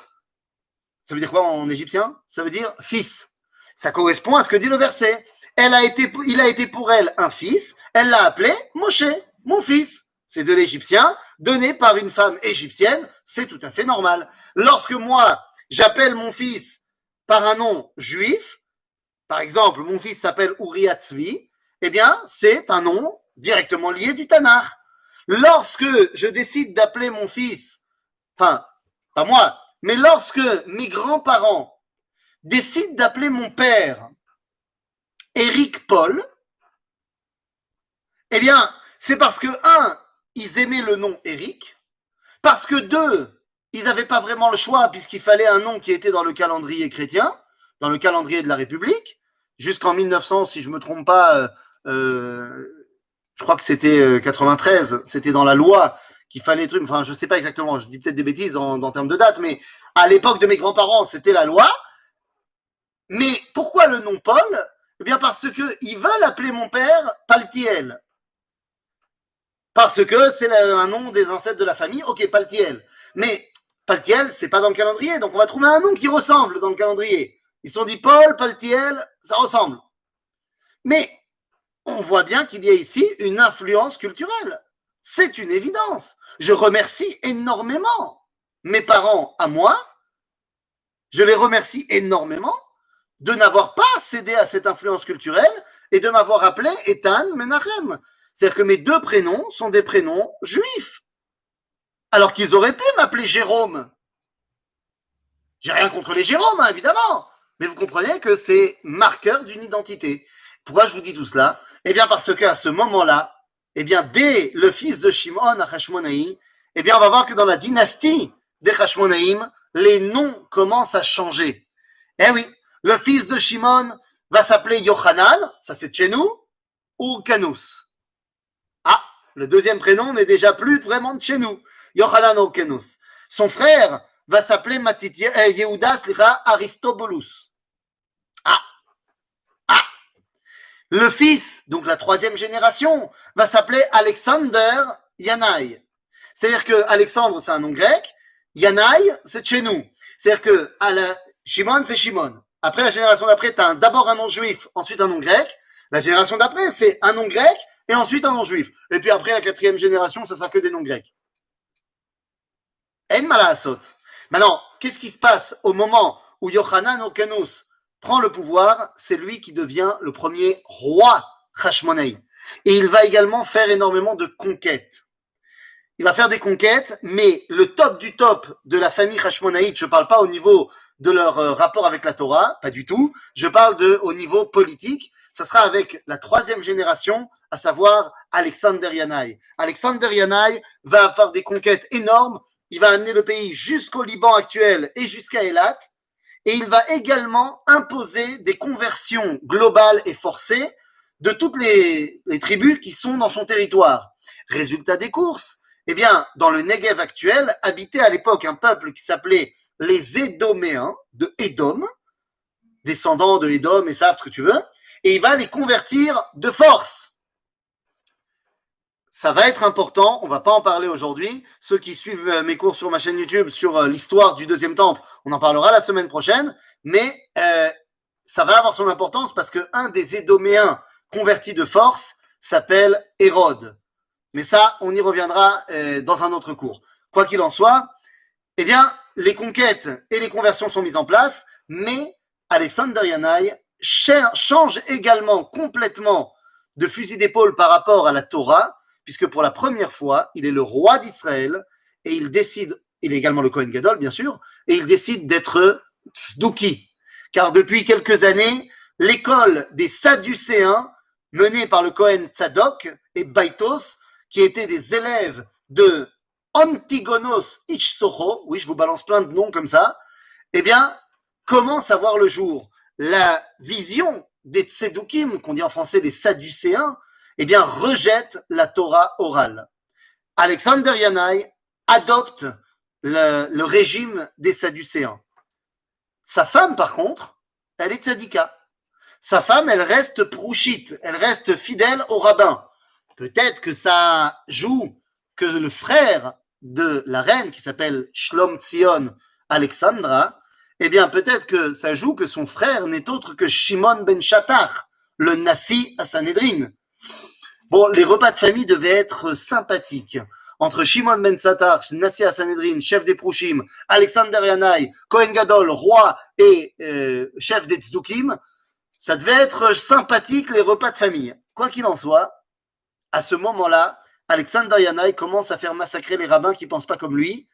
ça veut dire quoi en égyptien? Ça veut dire fils. Ça correspond à ce que dit le verset. Il a été pour elle un fils, elle l'a appelé Moshe, mon fils. C'est de l'égyptien, donné par une femme égyptienne, c'est tout à fait normal. Lorsque moi, j'appelle mon fils par un nom juif, par exemple, mon fils s'appelle Uriah Tzvi, eh bien, c'est un nom directement lié du Tanakh. Lorsque je décide d'appeler mon fils, enfin, pas moi, mais lorsque mes grands-parents décident d'appeler mon père Éric Paul, eh bien, c'est parce que, un, ils aimaient le nom Éric, parce que deux, ils n'avaient pas vraiment le choix puisqu'il fallait un nom qui était dans le calendrier chrétien, dans le calendrier de la République, jusqu'en 1900, si je ne me trompe pas, je crois que c'était 93, c'était dans la loi qu'il fallait truc, enfin je ne sais pas exactement, je dis peut-être des bêtises en termes de date, mais à l'époque de mes grands-parents, c'était la loi. Mais pourquoi le nom Paul? Eh bien parce qu'ils veulent appeler mon père Paltiel. Parce que c'est un nom des ancêtres de la famille, ok, Paltiel. Mais Paltiel, c'est pas dans le calendrier, donc on va trouver un nom qui ressemble dans le calendrier. Ils se sont dit Paul, Paltiel, ça ressemble. Mais on voit bien qu'il y a ici une influence culturelle. C'est une évidence. Je remercie énormément mes parents à moi. Je les remercie énormément de n'avoir pas cédé à cette influence culturelle et de m'avoir appelé Ethan Menachem. C'est-à-dire que mes deux prénoms sont des prénoms juifs. Alors qu'ils auraient pu m'appeler Jérôme. J'ai rien contre les Jérômes, hein, évidemment. Mais vous comprenez que c'est marqueur d'une identité. Pourquoi je vous dis tout cela? Eh bien parce qu'à ce moment-là, eh bien dès le fils de Shimon à Hashmonaïm, eh bien on va voir que dans la dynastie des Hashmonaïm, les noms commencent à changer. Eh oui, le fils de Shimon va s'appeler Yochanan, ça c'est de chez nous, ou Urkanus. Ah, le deuxième prénom n'est déjà plus vraiment de chez nous. Yochanan Urkanus. Son frère va s'appeler Yehuda Aristobulus. Le fils, donc la troisième génération, va s'appeler Alexander Yanaï. C'est-à-dire que Alexandre, c'est un nom grec, Yanaï, c'est de chez nous. C'est-à-dire que Shimon, c'est Shimon. Après, la génération d'après, tu as d'abord un nom juif, ensuite un nom grec. La génération d'après, c'est un nom grec et ensuite un nom juif. Et puis après, la quatrième génération, ça sera que des noms grecs. En malasot. Maintenant, qu'est-ce qui se passe au moment où Yochanan Urkanus prend le pouvoir? C'est lui qui devient le premier roi Hashmonaï. Et il va également faire énormément de conquêtes. Il va faire des conquêtes, mais le top du top de la famille Hashmonaïte, je ne parle pas au niveau de leur rapport avec la Torah, pas du tout. Je parle au niveau politique, ça sera avec la troisième génération, à savoir Alexander Yanaï. Alexander Yanaï va faire des conquêtes énormes, il va amener le pays jusqu'au Liban actuel et jusqu'à Eilat, et il va également imposer des conversions globales et forcées de toutes les tribus qui sont dans son territoire. Résultat des courses, eh bien, dans le Negev actuel, habitait à l'époque un peuple qui s'appelait les Édoméens, de Édom, descendants de Édom et savent ce que tu veux, et il va les convertir de force. Ça va être important, on va pas en parler aujourd'hui. Ceux qui suivent mes cours sur ma chaîne YouTube sur l'histoire du deuxième temple, on en parlera la semaine prochaine, mais ça va avoir son importance parce qu'un des Édoméens convertis de force s'appelle Hérode. Mais ça, on y reviendra dans un autre cours. Quoi qu'il en soit, eh bien, les conquêtes et les conversions sont mises en place, mais Alexander Yanaï change également complètement de fusil d'épaule par rapport à la Torah, puisque pour la première fois, il est le roi d'Israël et il décide, il est également le Kohen Gadol, bien sûr, et il décide d'être tzduki. Car depuis quelques années, l'école des Sadducéens, menée par le Kohen Tzadok et Baitos, qui étaient des élèves de Antigonos Ichsocho, oui, je vous balance plein de noms comme ça, eh bien, commence à voir le jour. La vision des Tzedukim, qu'on dit en français les Sadducéens, eh bien, rejette la Torah orale. Alexander Yanaï adopte le régime des Sadducéens. Sa femme, par contre, elle est tzadika. Sa femme, elle reste prouchite, elle reste fidèle au rabbin. Peut-être que ça joue que le frère de la reine, qui s'appelle Shlom Tzion Alexandra, eh bien, peut-être que ça joue que son frère n'est autre que Shimon ben Shattach, le Nassi à Sanhedrin. Bon, les repas de famille devaient être sympathiques. Entre Shimon ben Shattach, Nassi à Sanhedrin, chef des Prouchim, Alexander Yanaï, Kohen Gadol, roi et chef des Tzdukim, ça devait être sympathique les repas de famille. Quoi qu'il en soit, à ce moment-là, Alexander Yanaï commence à faire massacrer les rabbins qui ne pensent pas comme lui.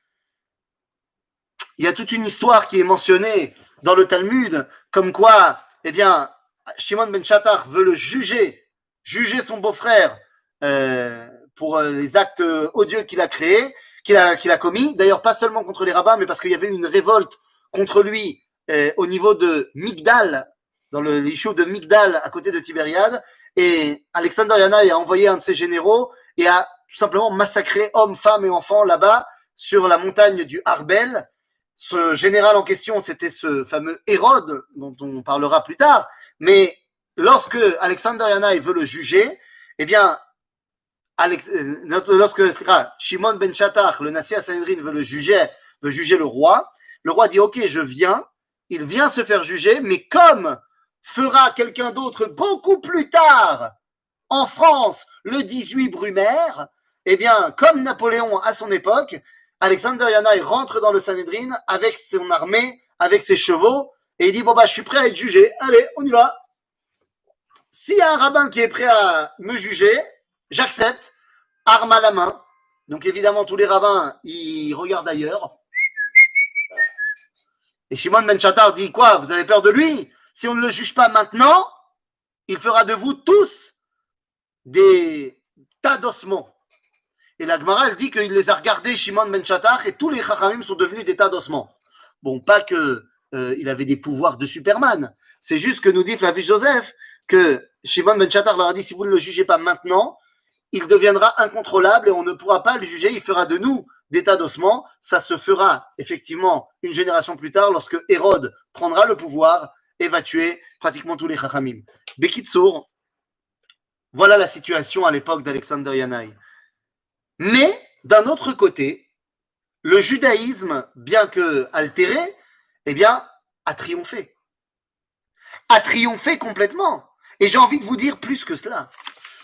Il y a toute une histoire qui est mentionnée dans le Talmud, comme quoi, eh bien, Shimon ben Shattach veut le juger son beau-frère pour les actes odieux qu'il a créés, qu'il a commis. D'ailleurs, pas seulement contre les rabbins, mais parce qu'il y avait une révolte contre lui au niveau de Migdal, dans l'issue de Migdal, à côté de Tibériade. Et Alexander Yanaï a envoyé un de ses généraux et a tout simplement massacré hommes, femmes et enfants là-bas, sur la montagne du Harbel. Ce général en question, c'était ce fameux Hérode, dont on parlera plus tard. Mais lorsque Alexander Yanaï veut le juger, eh bien, lorsque Shimon ben Shattach, le Nassi à Sanhedrin, veut juger le roi dit, ok, je viens, il vient se faire juger, mais comme fera quelqu'un d'autre beaucoup plus tard, en France, le 18 Brumaire, eh bien, comme Napoléon à son époque, Alexander Yanaï rentre dans le Sanhedrin avec son armée, avec ses chevaux, et il dit, bon, bah, je suis prêt à être jugé. Allez, on y va. S'il y a un rabbin qui est prêt à me juger, j'accepte, arme à la main. Donc, évidemment, tous les rabbins, ils regardent ailleurs. Et Shimon ben Shattach dit, quoi, vous avez peur de lui? Si on ne le juge pas maintenant, il fera de vous tous des tas d'ossements. Et la Gemara, elle dit qu'il les a regardés, Shimon ben Shattach, et tous les Chachamim sont devenus des tas d'ossements. Bon, pas que il avait des pouvoirs de Superman. C'est juste que nous dit Flavius Joseph que Shimon ben Shattach leur a dit, si vous ne le jugez pas maintenant, il deviendra incontrôlable et on ne pourra pas le juger. Il fera de nous des tas d'ossements. Ça se fera effectivement une génération plus tard lorsque Hérode prendra le pouvoir et va tuer pratiquement tous les Chachamim. Bekitsour, voilà la situation à l'époque d'Alexander Yanaï. Mais, d'un autre côté, le judaïsme, bien que altéré, eh bien, a triomphé. A triomphé complètement. Et j'ai envie de vous dire plus que cela.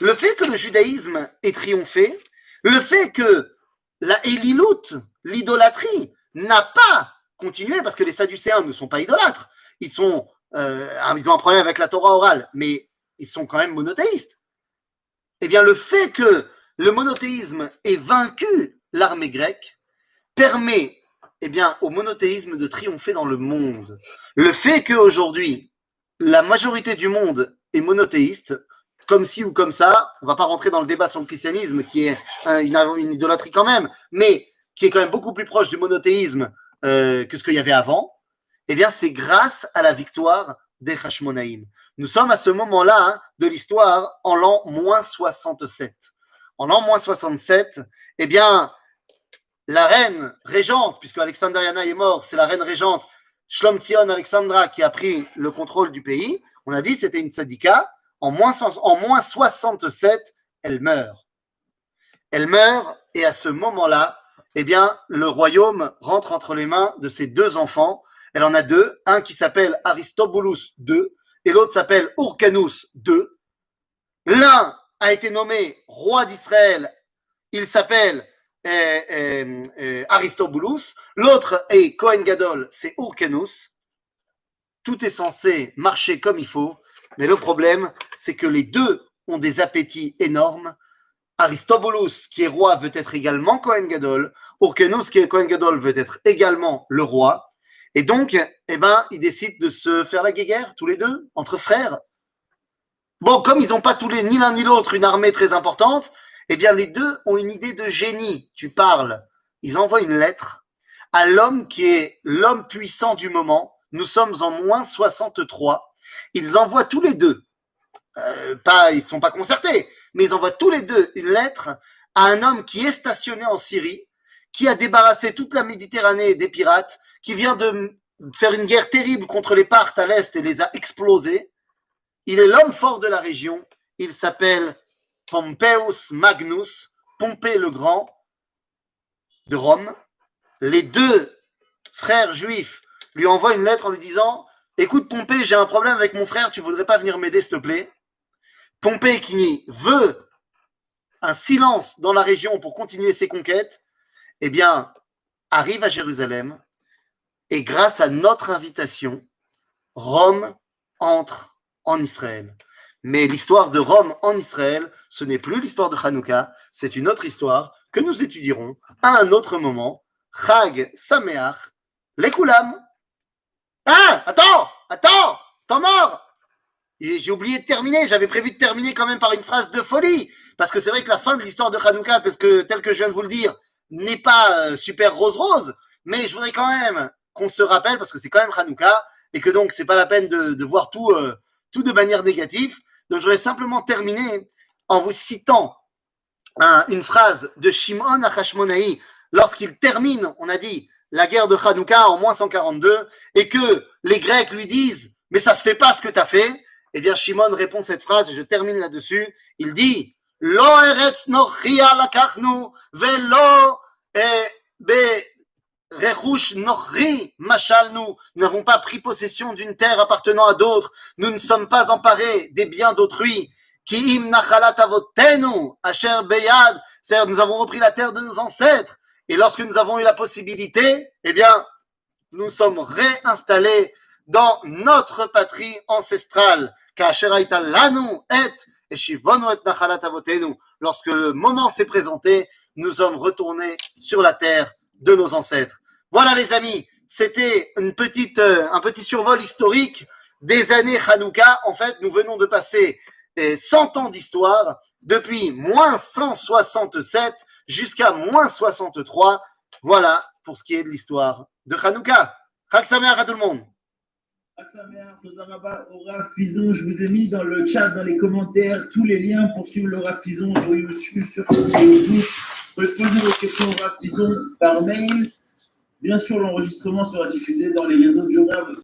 Le fait que le judaïsme ait triomphé, le fait que la Élilout, l'idolâtrie, n'a pas continué, parce que les Sadducéens ne sont pas idolâtres. Ils ont un problème avec la Torah orale, mais ils sont quand même monothéistes. Eh bien, le fait que le monothéisme ait vaincu l'armée grecque permet eh bien, au monothéisme de triompher dans le monde. Le fait qu'aujourd'hui, la majorité du monde est monothéiste, comme ci ou comme ça. On ne va pas rentrer dans le débat sur le christianisme, qui est une idolâtrie quand même, mais qui est quand même beaucoup plus proche du monothéisme que ce qu'il y avait avant. Eh bien, c'est grâce à la victoire des Hashmonaïm. Nous sommes à ce moment-là de l'histoire en l'an moins 67. En l'an moins 67, eh bien, la reine régente, puisque Alexandriana est mort, c'est la reine régente Shlom Tzion Alexandra qui a pris le contrôle du pays. On a dit que c'était une tzadika. En moins 67, elle meurt. Elle meurt et à ce moment-là, eh bien, le royaume rentre entre les mains de ses deux enfants. Elle en a deux, un qui s'appelle Aristobulus II et l'autre s'appelle Hyrcanus II. L'un a été nommé roi d'Israël, il s'appelle Aristobulus, l'autre est Kohen Gadol, c'est Hyrcanus. Tout est censé marcher comme il faut, mais le problème, c'est que les deux ont des appétits énormes. Aristobulus, qui est roi, veut être également Kohen Gadol. Hyrcanus, qui est Kohen Gadol, veut être également le roi. Et donc, eh ben, ils décident de se faire la guéguerre, tous les deux, entre frères. Bon, comme ils n'ont pas tous les, ni l'un ni l'autre, une armée très importante, eh bien, les deux ont une idée de génie. Tu parles. Ils envoient une lettre à l'homme qui est l'homme puissant du moment. Nous sommes en moins 63. Ils envoient tous les deux, ils ne sont pas concertés, mais ils envoient tous les deux une lettre à un homme qui est stationné en Syrie, qui a débarrassé toute la Méditerranée des pirates, qui vient de faire une guerre terrible contre les Parthes à l'Est et les a explosés. Il est l'homme fort de la région. Il s'appelle Pompeius Magnus, Pompée le Grand de Rome. Les deux frères juifs lui envoient une lettre en lui disant « Écoute Pompée, j'ai un problème avec mon frère, tu voudrais pas venir m'aider s'il te plaît ?» Pompée qui veut un silence dans la région pour continuer ses conquêtes, eh bien, arrive à Jérusalem et grâce à notre invitation, Rome entre en Israël. Mais l'histoire de Rome en Israël, ce n'est plus l'histoire de Hanouka, c'est une autre histoire que nous étudierons à un autre moment. Chag Sameach Lekulam. Ah, attends, temps mort. Et j'ai oublié de terminer, j'avais prévu de terminer quand même par une phrase de folie, parce que c'est vrai que la fin de l'histoire de Hanouka, tel que je viens de vous le dire, n'est pas super rose-rose, mais je voudrais quand même qu'on se rappelle, parce que c'est quand même Hanouka, et que donc c'est pas la peine de voir tout de manière négative. Donc je voudrais simplement terminer en vous citant une phrase de Shimon HaChashmonaï, lorsqu'il termine, on a dit, la guerre de Hanouka en moins 142, et que les Grecs lui disent « Mais ça se fait pas ce que tu as fait », eh bien Shimon répond cette phrase, et je termine là-dessus, il dit « Lo eretz nochria lakachnu, velo rechush nochri machalnu » Nous n'avons pas pris possession d'une terre appartenant à d'autres, nous ne sommes pas emparés des biens d'autrui. Ki im nachalat avotenu asher beyad, c'est-à-dire nous avons repris la terre de nos ancêtres. Et lorsque nous avons eu la possibilité, eh bien, nous sommes réinstallés dans notre patrie ancestrale. Lorsque le moment s'est présenté, nous sommes retournés sur la terre de nos ancêtres. Voilà les amis, c'était un petit survol historique des années Hanouka. En fait, nous venons de passer 100 ans d'histoire, depuis moins 167 jusqu'à moins 63. Voilà pour ce qui est de l'histoire de Hanouka. Chag Sameach à tout le monde. Chag Sameach, Toda Rabba au Rav Fison. Je vous ai mis dans le chat, dans les commentaires, tous les liens pour suivre le Rav Fison sur YouTube, sur Facebook. Vous pouvez poser vos questions au Rav Fison par mail. Bien sûr, l'enregistrement sera diffusé dans les réseaux du Rav.